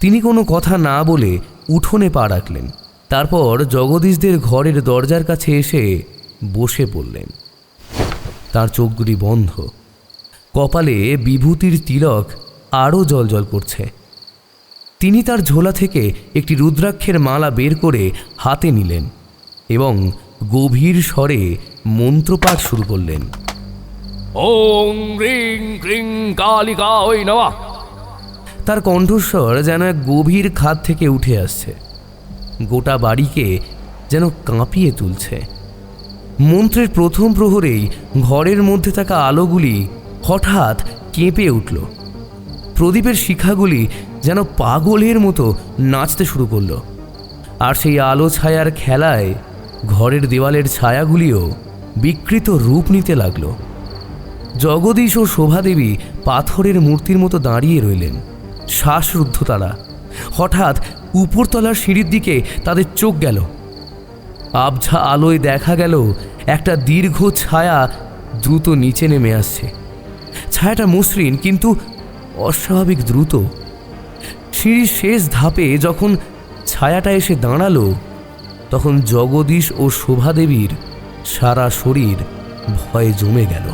তিনি কোনো কথা না বলে উঠোনে পা রাখলেন। তারপর জগদীশদের ঘরের দরজার কাছে এসে বসে পড়লেন। তার চোখগুলি বন্ধ, কপালে বিভূতির তিলক আরও জ্বলজ্বল করছে। তিনি তার ঝোলা থেকে একটি রুদ্রাক্ষের মালা বের করে হাতে নিলেন এবং গভীর স্বরে মন্ত্রপাঠ শুরু করলেন। ওং হ্রিং ক্রিং কালিকায় নমঃ। তার কণ্ঠস্বর যেন এক গভীর খাদ থেকে উঠে আসছে, গোটা বাড়িকে যেন কাঁপিয়ে তুলছে। মন্ত্রের প্রথম প্রহরেই ঘরের মধ্যে থাকা আলোগুলি হঠাৎ কেঁপে উঠল। প্রদীপের শিখাগুলি যেন পাগলের মতো নাচতে শুরু করল। আর সেই আলো ছায়ার খেলায় ঘরের দেওয়ালের ছায়াগুলিও বিকৃত রূপ নিতে লাগল। জগদীশ ও শোভাদেবী পাথরের মূর্তির মতো দাঁড়িয়ে রইলেন, শ্বাসরুদ্ধ তারা। হঠাৎ উপরতলার সিঁড়ির দিকে তাদের চোখ গেল। আবঝা আলোয় দেখা গেল একটা দীর্ঘ ছায়া দ্রুত নিচে নেমে আসছে। ছায়াটা মসৃণ কিন্তু অস্বাভাবিক দ্রুত। সিঁড়ির শেষ ধাপে যখন ছায়াটা এসে দাঁড়ালো, তখন জগদীশ ও শোভাদেবীর সারা শরীর ভয়ে জমে গেল।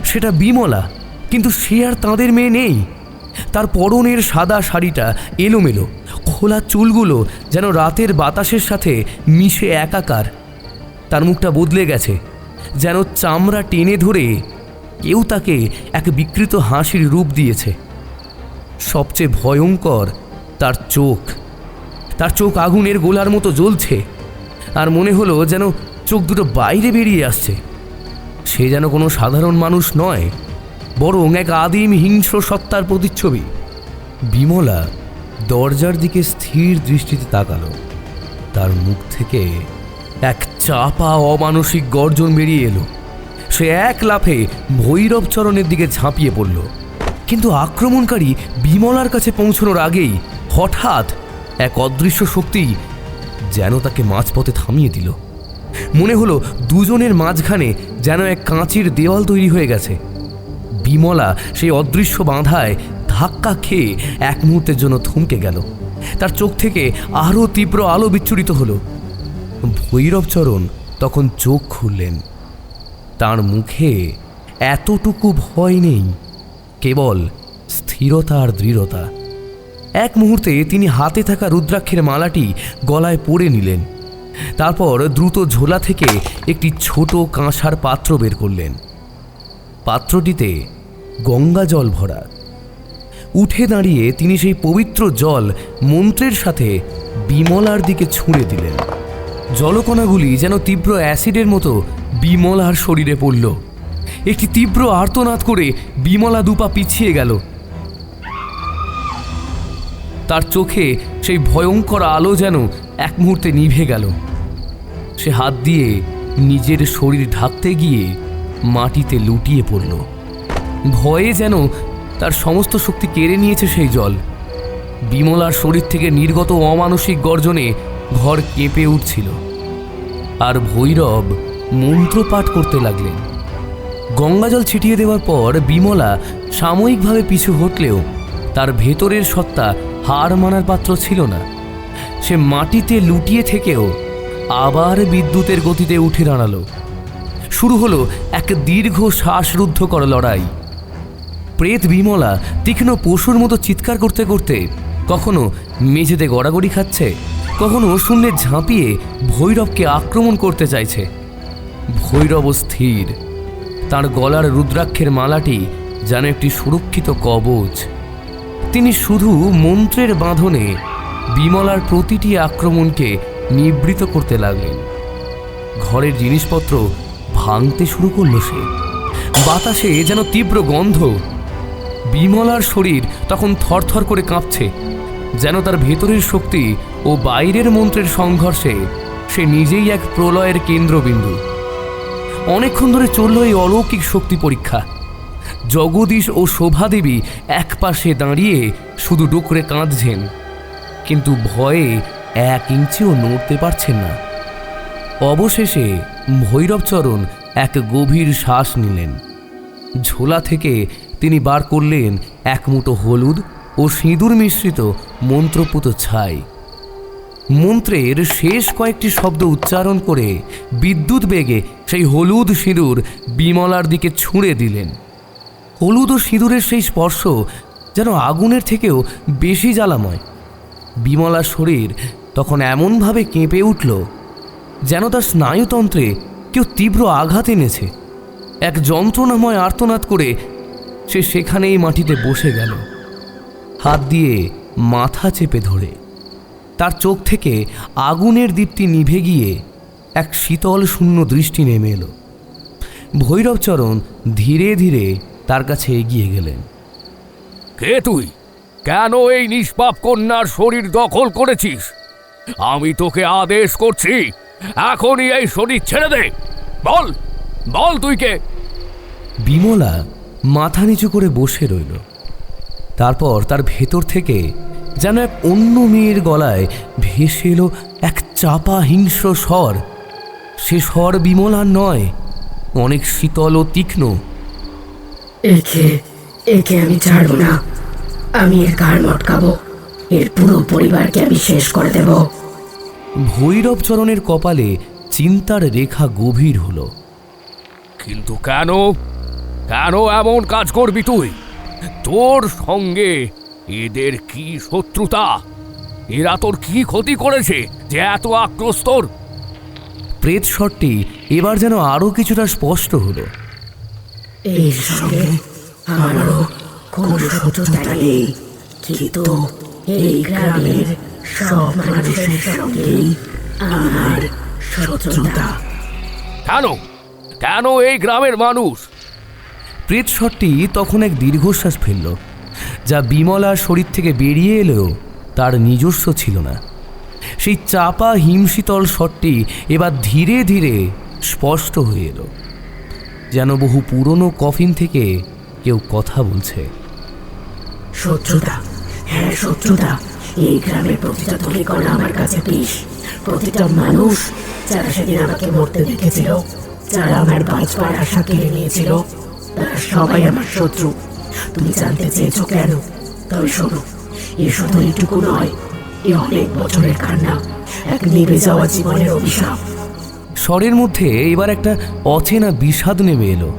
সেটা বিমলা, কিন্তু সে আর তাঁদের মেয়ে নেই। তার পরনের সাদা শাড়িটা এলোমেলো, খোলা চুলগুলো যেন রাতের বাতাসের সাথে মিশে একাকার। তার মুখটা বদলে গেছে, যেন চামড়া টেনে ধরে কেউ তাকে এক বিকৃত হাসির রূপ দিয়েছে। সবচেয়ে ভয়ঙ্কর তার চোখ। তার চোখ আগুনের গোলার মতো জ্বলছে, আর মনে হলো যেন চোখ দুটো বাইরে বেরিয়ে আসছে। সে যেন কোনো সাধারণ মানুষ নয়, বরং এক আদিম হিংস্র সত্তার প্রতিচ্ছবি। বিমলা দরজার দিকে স্থির দৃষ্টিতে তাকালো। তার মুখ থেকে এক চাপা অমানসিক গর্জন বেরিয়ে এলো। সে এক লাফে ভৈরবচরণের দিকে ঝাঁপিয়ে পড়ল, কিন্তু আক্রমণকারী বিমলার কাছে পৌঁছানোর আগেই হঠাৎ এক অদৃশ্য শক্তি যেন তাকে মাঝপথে থামিয়ে দিল। মনে হলো দুজনের মাঝখানে যেন এক কাঁচের দেওয়াল তৈরি হয়ে গেছে। বিমলা সেই অদৃশ্য বাঁধায় ধাক্কা খেয়ে এক মুহূর্তের জন্য থমকে গেল। তার চোখ থেকে আরও তীব্র আলো বিচ্ছুরিত হলো। ভৈরবচরণ তখন চোখ খুললেন। তার মুখে এতটুকু ভয় নেই, কেবল স্থিরতা আর দৃঢ়তা। এক মুহূর্তে তিনি হাতে থাকা রুদ্রাক্ষের মালাটি গলায় পরে নিলেন। তারপর দ্রুত ঝোলা থেকে একটি ছোট কাঁসার পাত্র বের করলেন। পাত্রটিতে গঙ্গা জল ভরা। উঠে দাঁড়িয়ে তিনি সেই পবিত্র জল মন্ত্রের সাথে বিমলার দিকে ছুঁড়ে দিলেন। জলকণাগুলি যেন তীব্র অ্যাসিডের মতো বিমলার শরীরে পড়ল। একটি তীব্র আর্তনাদ করে বিমলা দুপা পিছিয়ে গেল। তার চোখে সেই ভয়ঙ্কর আলো যেন এক মুহূর্তে নিভে গেল। সে হাত দিয়ে নিজের শরীর ঢাকতে গিয়ে মাটিতে লুটিয়ে পড়ল। ভয়ে যেন তার সমস্ত শক্তি কেড়ে নিয়েছে সেই জল। বিমলার শরীর থেকে নির্গত অমানসিক গর্জনে ঘর কেঁপে উঠছিল। আর ভৈরব মন্ত্রপাঠ করতে লাগলেন। গঙ্গাজল ছিটিয়ে দেওয়ার পর বিমলা সাময়িকভাবে পিছু হটলেও তার ভেতরের সত্তা হার মানার পাত্র ছিল না। সে মাটিতে লুটিয়ে থেকেও আবার বিদ্যুতের গতিতে উঠে দাঁড়ালো। শুরু হলো এক দীর্ঘ শ্বাসরুদ্ধ করা লড়াই। প্রেত বিমলা তীক্ষ্ণ পশুর মতো চিৎকার করতে করতে কখনো মেঝেতে গড়াগড়ি খাচ্ছে, কখনো শূন্যে ঝাঁপিয়ে ভৈরবকে আক্রমণ করতে চাইছে। ভৈরব স্থির, তার গলার রুদ্রাক্ষের মালাটি যেন একটি সুরক্ষিত কবচ। তিনি শুধু মন্ত্রের বাঁধনে বিমলার প্রতিটি আক্রমণকে নিবৃত করতে লাগলেন। ঘরের জিনিসপত্র ভাঙতে শুরু করল সে। বাতাসে যেন তীব্র গন্ধ। বিমলার শরীর তখন থরথর করে কাঁপছে, যেন তার ভেতরের শক্তি ও বাইরের মন্ত্রের সংঘর্ষে সে নিজেই এক প্রলয়ের কেন্দ্রবিন্দু। অনেকক্ষণ ধরে চলল এই অলৌকিক শক্তি পরীক্ষা। জগদীশ ও শোভাদেবী এক পাশে দাঁড়িয়ে শুধু ডুকরে কাঁদছেন, কিন্তু ভয়ে 1 ইঞ্চিও নড়তে পারছেন না। অবশেষে ভৈরবচরণ এক গভীর শ্বাস নিলেন। ঝোলা থেকে তিনি বার করলেন এক মুঠো হলুদ ও সিঁদুর মিশ্রিত মন্ত্রপুত ছাই। মন্ত্রের শেষ কয়েকটি শব্দ উচ্চারণ করে বিদ্যুৎ বেগে সেই হলুদ সিঁদুর বিমলার দিকে ছুঁড়ে দিলেন। হলুদ ও সিঁদুরের সেই স্পর্শ যেন আগুনের থেকেও বেশি জ্বালাময়। বিমলার শরীর তখন এমনভাবে কেঁপে উঠল যেন তার স্নায়ুতন্ত্রে কেউ তীব্র আঘাত এনেছে। এক যন্ত্রণাময় আর্তনাদ করে সে সেখানেই মাটিতে বসে গেল, হাত দিয়ে মাথা চেপে ধরে। তার চোখ থেকে আগুনের দীপ্তি নিভে গিয়ে এক শীতল শূন্য দৃষ্টি নেমে এলো। ভৈরবচরণ ধীরে ধীরে তার কাছে এগিয়ে গেলেন। কে তুই? কেন এই নিষ্পাপ কন্যার শরীর দখল করেছিস? আমি তোকে আদেশ করছি, এখনই এই শরীর ছেড়ে দে। বল বল তুই কে? বিমলা মাথা নিচু করে বসে রইল। তারপর তার ভেতর থেকে যেন এক অন্য মেয়ের গলায় ভেসে এলো এক চাপা হিংস্র স্বর। সে স্বর বিমলার নয়, অনেক শীতল ও তীক্ষ্ণ। একে একে আমি ছাড়বো না। আমি এর ঘাড় মটকাবো। এর পুরো পরিবারকে আমি শেষ করে দেব। ভৈরবচরণের কপালে চিন্তার রেখা গভীর হলো। কিন্তু কেন? কেন এমন কাজ করবি তুই? তোর সঙ্গে এদের কি শত্রুতা? এরা তোর কি ক্ষতি করেছে যে এত আক্রোশ তোর? প্রেত স্বরটি এবার যেন আরো কিছুটা স্পষ্ট হলো। এর সঙ্গে আমারও কোনো শত্রুতা নেই, কিন্তু এই গ্রামের সব মানুষের সঙ্গেই আমার শত্রুতা। কেন? কেন এই গ্রামের মানুষ? প্রেত স্বরটি তখন এক দীর্ঘশ্বাস ফেলল, যা বিমলার শরীর থেকে বেরিয়ে এলেও তার নিজস্ব ছিল না। সেই চাপা হিমশীতল স্বরটি এবার ধীরে ধীরে স্পষ্ট হয়ে এলো, যেন বহু পুরনো কফিন থেকে কেউ কথা বলছে। শত্রুতা, হ্যাঁ শত্রুতা। এই গ্রামের প্রতিটা ধূলিকণা আমার কাছে বিষ। প্রতিটা মানুষ যারা সেদিন আমাকে মরতে দেখেছিল, যারা আমার বাঁচবার আশা কেড়ে নিয়েছিল, তারা সবাই আমার শত্রু। তুমি জানতে চেয়েছো কেন? তবে শোনো, এ শুধু এইটুকু নয়, এ অনেক বছরের কান্না, এক নিভে যাওয়া জীবনের অভিশাপ। স্বরের মধ্যে এবার একটা অচেনা বিষাদ নেমে এলো,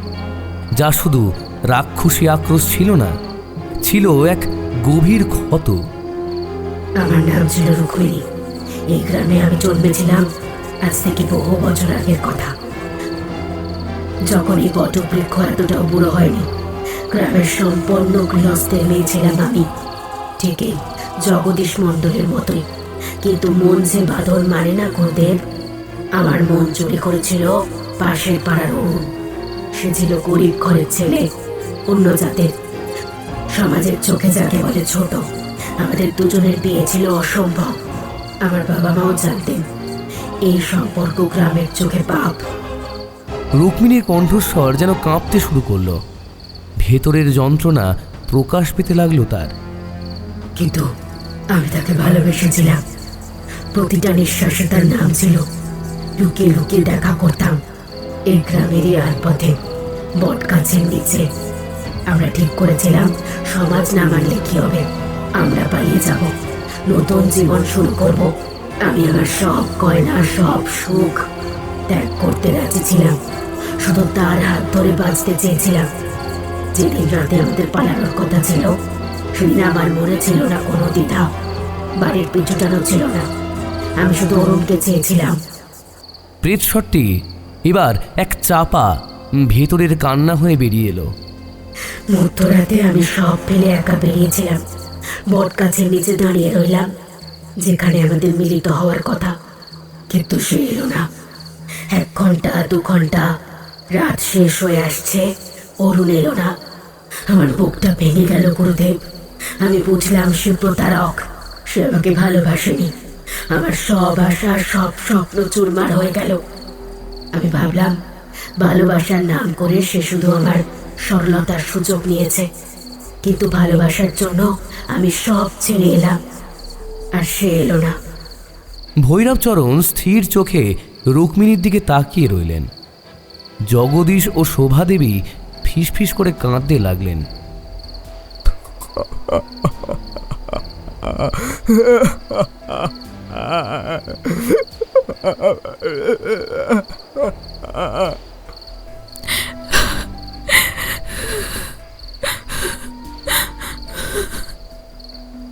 যা শুধু রাক্ষসী আক্রোশ ছিল না, ছিল এক গভীর ক্ষত। আমার নাম ছিল রুক্মিণী। এই গ্রামে আমি জন্মেছিলাম আজ থেকে বহু বছর আগের কথা, যখন এই বটবৃক্ষ এতটাও বুড়ো হয়নি। গ্রামের সম্পন্ন গৃহস্থের মেয়ে ছিলাম আমি, ঠিকই জগদীশ মণ্ডলের মতোই। কিন্তু মন যে বাঁধন মানে না গুরুদেব। আমার মন চুরি করেছিল পাশের পাড়ার অরুণ। সে ছিল গরিব ঘরের ছেলে, অন্য জাতের, সমাজের চোখে যাকে বলে ছোট। আমাদের দুজনের বিয়ে ছিল অসম্ভব। আমার বাবা মাও জানতেন এই সম্পর্ক গ্রামের চোখে পাপ। রুক্মিণীর কণ্ঠস্বর যেন কাঁপতে শুরু করলো, ভেতরের যন্ত্রণা প্রকাশ পেতে লাগলো তার। কিন্তু আমি তাকে ভালোবেসেছিলাম। প্রতিটা নিঃশ্বাসে তার নাম ছিল। লুকিয়ে লুকিয়ে দেখা করতাম এই গ্রামেরই আলপথে, বট গাছের নিচে। আমরা ঠিক করেছিলাম সমাজ না মানলে কি হবে, আমরা পালিয়ে যাব, নতুন জীবন শুরু করব। আমি আমার সব গয়না, সব সুখ ত্যাগ করতে রাজি ছিলাম। শুধু তার হাত ধরে বাঁচতে চেয়েছিলাম। যেদিন রাতে আমাদের পালানোর কথা ছিল, সেদিন আমার মনে ছিল না কোনো দ্বিধা, বাড়ির পিছুটানো ছিল না। আমি শুধু অরুণকে চেয়েছিলাম। প্রেতস্বরটি এবার এক চাপা ভেতরের কান্না হয়ে বেরিয়ে এলো। মধ্যরাতে আমি সব ফেলে একা বেরিয়েছিলাম। বট গাছের নিচে দাঁড়িয়ে রইলাম, যেখানে আমাদের মিলিত হওয়ার কথা। কিন্তু সে এলো না। 1 ঘন্টা 2 ঘন্টা, রাত শেষ হয়ে আসছে, অরুণ এলো না। আমার বুকটা ভেঙে গেল গুরুদেব। আমি বুঝলাম সে প্রতারক, সে আমাকে ভালোবাসেনি। আমার সব আশা, সব স্বপ্ন চুরমার হয়ে গেল। আমি ভাবলাম ভালোবাসার নাম করে সে শুধু আমার সরলতার সুযোগ নিয়েছে। কিন্তু ভালোবাসার জন্য আমি সব ছেড়ে এলাম, আর সে এলো না। ভৈরবচরণ স্থির চোখে রুক্মিণীর দিকে তাকিয়ে রইলেন। জগদীশ ও শোভাদেবী ফিসফিস করে কাঁদতে লাগলেন।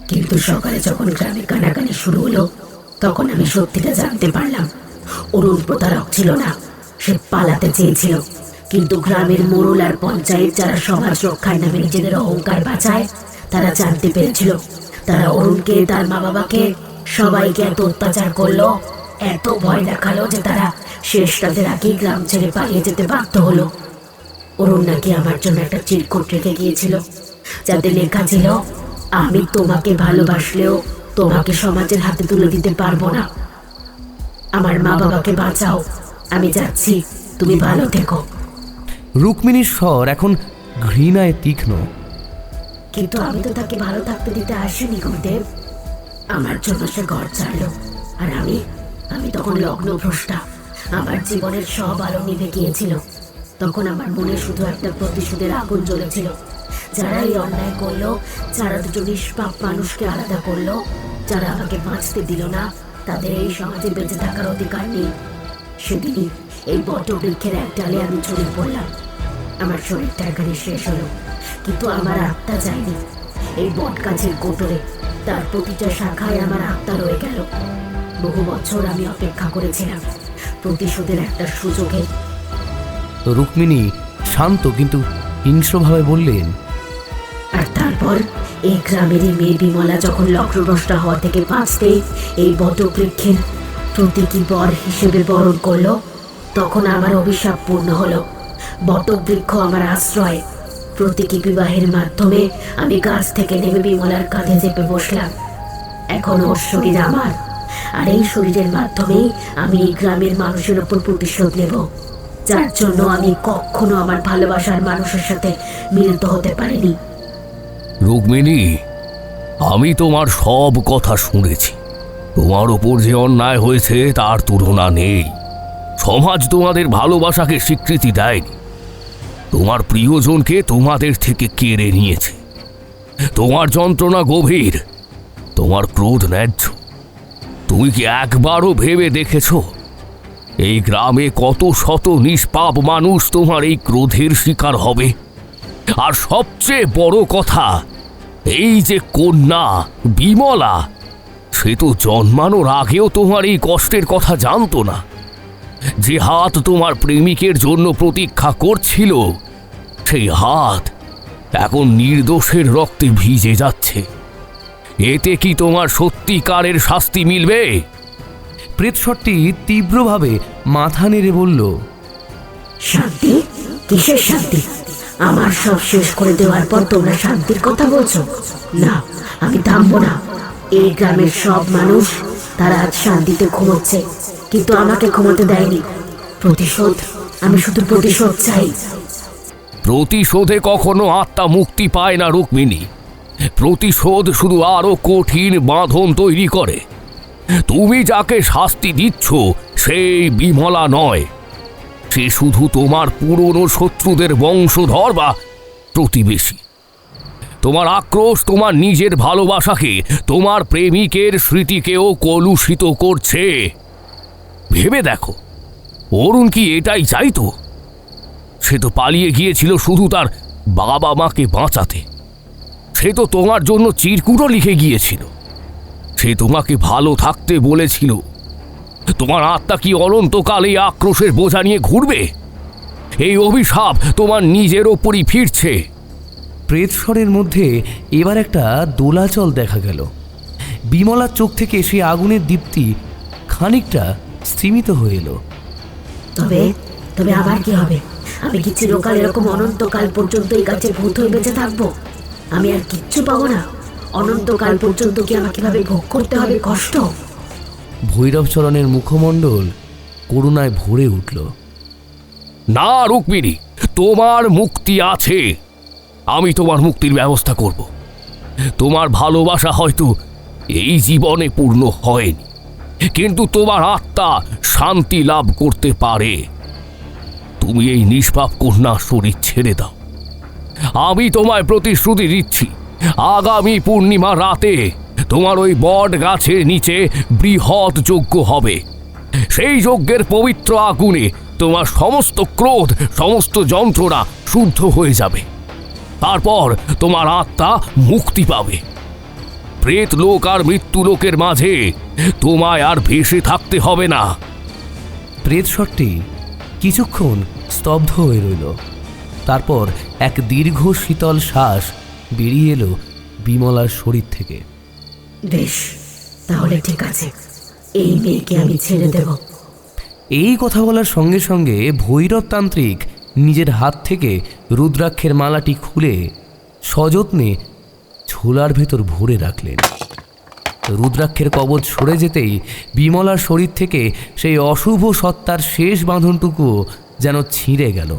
কিন্তু সকালে যখন গ্রামে কানাকানি শুরু হলো, তখন আমি সত্যিটা জানতে পারলাম। অরুণ প্রতারক ছিল না, সে পালাতে চেয়েছিল। কিন্তু গ্রামের মোড়ল আর পঞ্চায়েত, যারা সমাজ রক্ষার নামে নিজেদের অহংকার বাঁচায়, তারা জানতে পেরেছিল। তারা অরুণকে, তার মা বাবাকে, সবাইকে এত অত্যাচার করলো, এত ভয় দেখালো যে তারা শেষ রাতের আগেই গ্রাম ছেড়ে পালিয়ে যেতে বাধ্য হলো। অরুণ নাকি আমার জন্য একটা চিরকুট রেখে গিয়েছিল, যাতে লেখা ছিল, আমি তোমাকে ভালোবাসলেও তোমাকে সমাজের হাতে তুলে দিতে পারবো না। আমার মা বাবাকে বাঁচাও, আমি যাচ্ছি, তুমি ভালো থেকো। রুক্মিণীর স্বর এখন ঘৃণায় তীক্ষ্ণ। কিন্তু আমি তো তাকে ভালো থাকতে দিতে আসিনি গুরুদেব। আমার জন্য সে ঘর ছাড়লো, আর আমি তখন লগ্নভ্রষ্টা। আমার জীবনের সব আলো নিভে গিয়েছিল। তখন আমার মনে শুধু একটা প্রতিশোধের আগুন জ্বলেছিল। যারা এই অন্যায় করলো, যারা দুটো নিষ্পাপ মানুষকে আলাদা করলো, যারা আমাকে বাঁচতে দিল না, তাদের এই সমাজে বেঁচে থাকার অধিকার নেই। সেদিনই এই বটবৃক্ষের এক ডালে আমি ছড়িয়ে পড়লাম। আমার শরীরটা এখানে শেষ হলো, কিন্তু আমার আত্মা যায়নি। এই বট গাছের কোটরে, তার প্রতিটা শাখায় আমার আত্মা রয়ে গেল। বহু বছর আমি অপেক্ষা করেছিলাম প্রতিশোধের একটা সুযোগে। রুক্মিণী শান্ত কিন্তু হিংস্রভাবে বললেন, আর তারপর এই গ্রামেরই মেয়ে বিমলা যখন লক্ষ্যভ্রষ্টা হওয়া থেকে বাঁচতে এই বটবৃক্ষের প্রতীকী বর হিসেবে বরণ করলো, তখন আমার অভিশাপ পূর্ণ হলো। বটবৃক্ষ আমার আশ্রয়। প্রতীকী বিবাহের মাধ্যমে আমি গাছ থেকে নেমে বিমলার কাঁধে চেপে বসলাম। এখন ওর শরীর আমার, আর এই শরীরের মাধ্যমেই আমি এই গ্রামের মানুষের ওপর প্রতিশোধ নেব, যার জন্য আমি কখনো আমার ভালোবাসার মানুষের সাথে মিলিত হতে পারিনি। রুক্মিণী, আমি তোমার সব কথা শুনেছি। তোমার ওপর যে অন্যায় হয়েছে তার তুলনা নেই। সমাজ তোমাদের ভালোবাসাকে স্বীকৃতি দেয়নি। তোমার প্রিয়জনকে তোমাদের থেকে কেড়ে নিয়েছে। তোমার যন্ত্রণা গভীর, তোমার ক্রোধ ন্যায্য। তুমি কি একবারও ভেবে দেখেছ এই গ্রামে কত শত নিষ্পাপ মানুষ তোমার এই ক্রোধের শিকার হবে? আর সবচেয়ে বড় কথা, এই যে কন্যা বিমলা, সে তো জন্মানোর আগেও তোমার এই কষ্টের কথা জানতো না। যে হাত তোমার প্রেমিকের জন্য প্রতীক্ষা করছিল, সেই হাত এখন নির্দোষের রক্তে ভিজে যাচ্ছে। এতে কি তোমার সত্যিকারের শাস্তি মিলবে? প্রেতস্বরটি তীব্রভাবে মাথা নেড়ে বলল, শান্তি? কিসের শান্তি? আমার সব শেষ করে দেওয়ার পর তোমরা শান্তির কথা বলছো? না, আমি থামবো না। এই গ্রামের সব মানুষ তারা আজ শান্তিতে ঘুমোচ্ছে, কিন্তু আমাকে ঘুমোতে দেয়নি। প্রতিশোধ, আমি শুধু প্রতিশোধ চাই। প্রতিশোধে কখনো আত্মা মুক্তি পায় না রুক্মিণী। প্রতিশোধ শুধু আরো কঠিন বাঁধন তৈরি করে। তুমি যাকে শাস্তি দিচ্ছ সেই বিমলা নয়, সে শুধু তোমার পুরনো শত্রুদের বংশধর বা প্রতিবেশী। তোমার আক্রোশ তোমার নিজের ভালোবাসাকে, তোমার প্রেমিকের স্মৃতিকেও কলুষিত করছে। ভেবে দেখো, অরুণ কি এটাই চাইতো? সে তো পালিয়ে গিয়েছিল শুধু তার বাবা মাকে বাঁচাতে। সে তো তোমার জন্য চিরকুটও লিখে গিয়েছিল। সে তোমাকে ভালো থাকতে বলেছিল। তোমার আত্মা কি অনন্তকাল এই আক্রোশের বোঝা নিয়ে ঘুরবে? এই অভিশাপ তোমার নিজের ওপরই ফিরছে। প্রেতস্বরের মধ্যে এবার একটা দোলাচল দেখা গেল। বিমলার চোখ থেকে সেই আগুনের দীপ্তি খানিকটা স্তিমিত হয়ে এলো। তবে তবে আবার কি হবে? আমি কি চিরকাল এরকম অনন্তকাল পর্যন্ত এই গাছে ভূত হয়ে বেঁচে থাকবো? আমি আর কিচ্ছু পাবো না? অনন্তকাল পর্যন্ত কি আমাকে ভাবে ভোগ করতে হবে কষ্ট? ভৈরবচরণের মুখমণ্ডল করুণায় ভরে উঠল। না রুক্মিণী, তোমার মুক্তি আছে। আমি তোমার মুক্তির ব্যবস্থা করব। তোমার ভালোবাসা হয়তো এই জীবনে পূর্ণ হয়নি, কিন্তু তোমার আত্মা শান্তি লাভ করতে পারে। তুমি এই নিষ্পাপ কন্যা শরীর ছেড়ে দাও। আমি তোমায় প্রতিশ্রুতি দিচ্ছি, আগামী পূর্ণিমা রাতে তোমার ওই বট গাছের নিচে বৃহৎ যজ্ঞ হবে। সেই যজ্ঞের পবিত্র আগুনে তোমার সমস্ত ক্রোধ, সমস্ত যন্ত্রণা শুদ্ধ হয়ে যাবে। তারপর তোমার আত্মা মুক্তি পাবে। প্রেত লোক আর মৃত্যু লোকের মাঝে তোমায় আর ভেসে থাকতে হবে না। প্রেতস্বরটি কিছুক্ষণ স্তব্ধ হয়ে রইল। তারপর এক দীর্ঘ শীতল শ্বাস বেরিয়ে এলো বিমলার শরীর থেকে। বেশ, তাহলে ঠিক আছে, এই মেয়েকে আমি ছেড়ে দেব। এই কথা বলার সঙ্গে সঙ্গে ভৈরবতান্ত্রিক নিজের হাত থেকে রুদ্রাক্ষের মালাটি খুলে সযত্নে ঝোলার ভেতর ভরে রাখলেন। রুদ্রাক্ষের কবচ সরে যেতেই বিমলার শরীর থেকে সেই অশুভ সত্তার শেষ বাঁধনটুকু যেন ছিঁড়ে গেল।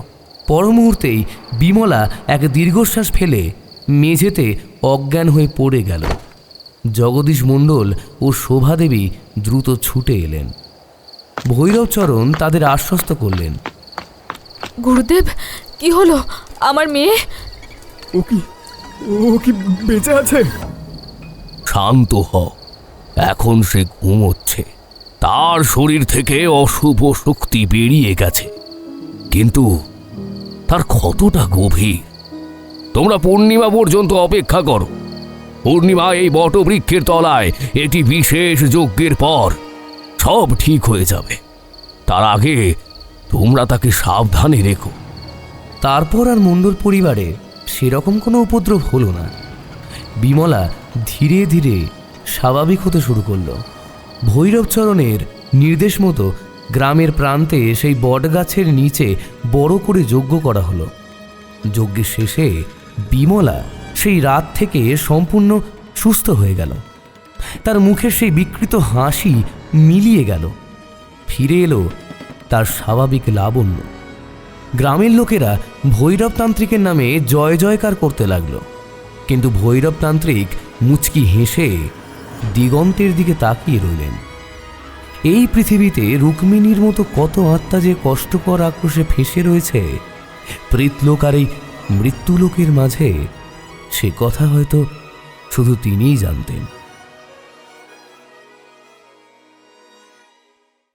পর মুহূর্তেই বিমলা এক দীর্ঘশ্বাস ফেলে মেঝেতে অজ্ঞান হয়ে পড়ে গেল। জগদীশ মণ্ডল ও শোভাদেবী দ্রুত ছুটে এলেন। ভৈরবচরণ তাদের আশ্বস্ত করলেন। গুরুদেব, কি হলো? আমার মেয়ে? ও কি বেঁচে আছে? শান্ত হও, এখন সে ঘুমোচ্ছে। তার শরীর থেকে অশুভ শক্তি বেরিয়ে গেছে, কিন্তু তার ক্ষতটা গভীর। তোমরা পূর্ণিমা পর্যন্ত অপেক্ষা করো। পূর্ণিমা এই বটবৃক্ষের তলায় এটি বিশেষ যজ্ঞের পর সব ঠিক হয়ে যাবে। তার আগে তোমরা তাকে সাবধানে রেখো। তারপর আর মণ্ডল পরিবারে সেরকম কোনো উপদ্রব হলো না। বিমলা ধীরে ধীরে স্বাভাবিক হতে শুরু করল। ভৈরবচরণের নির্দেশ মতো গ্রামের প্রান্তে সেই বটগাছের নিচে বড় করে যজ্ঞ করা হলো। যজ্ঞের শেষে বিমলা সেই রাত থেকে সম্পূর্ণ সুস্থ হয়ে গেল। তার মুখের সেই বিকৃত হাসি মিলিয়ে গেল। ফিরে এলো তার স্বাভাবিক লাবণ্য। গ্রামের লোকেরা ভৈরবতান্ত্রিকের নামে জয় জয়কার করতে লাগলো, কিন্তু ভৈরবতান্ত্রিক মুচকি হেসে দিগন্তের দিকে তাকিয়ে রইলেন। এই পৃথিবীতে রুক্মিণীর মতো কত আত্মা যে কষ্টকর আক্রোশে ফেঁসে রয়েছে প্রেতলোক আর এই মৃত্যুলোকের মাঝে, সে কথা হয়তো শুধু তিনিই জানতেন।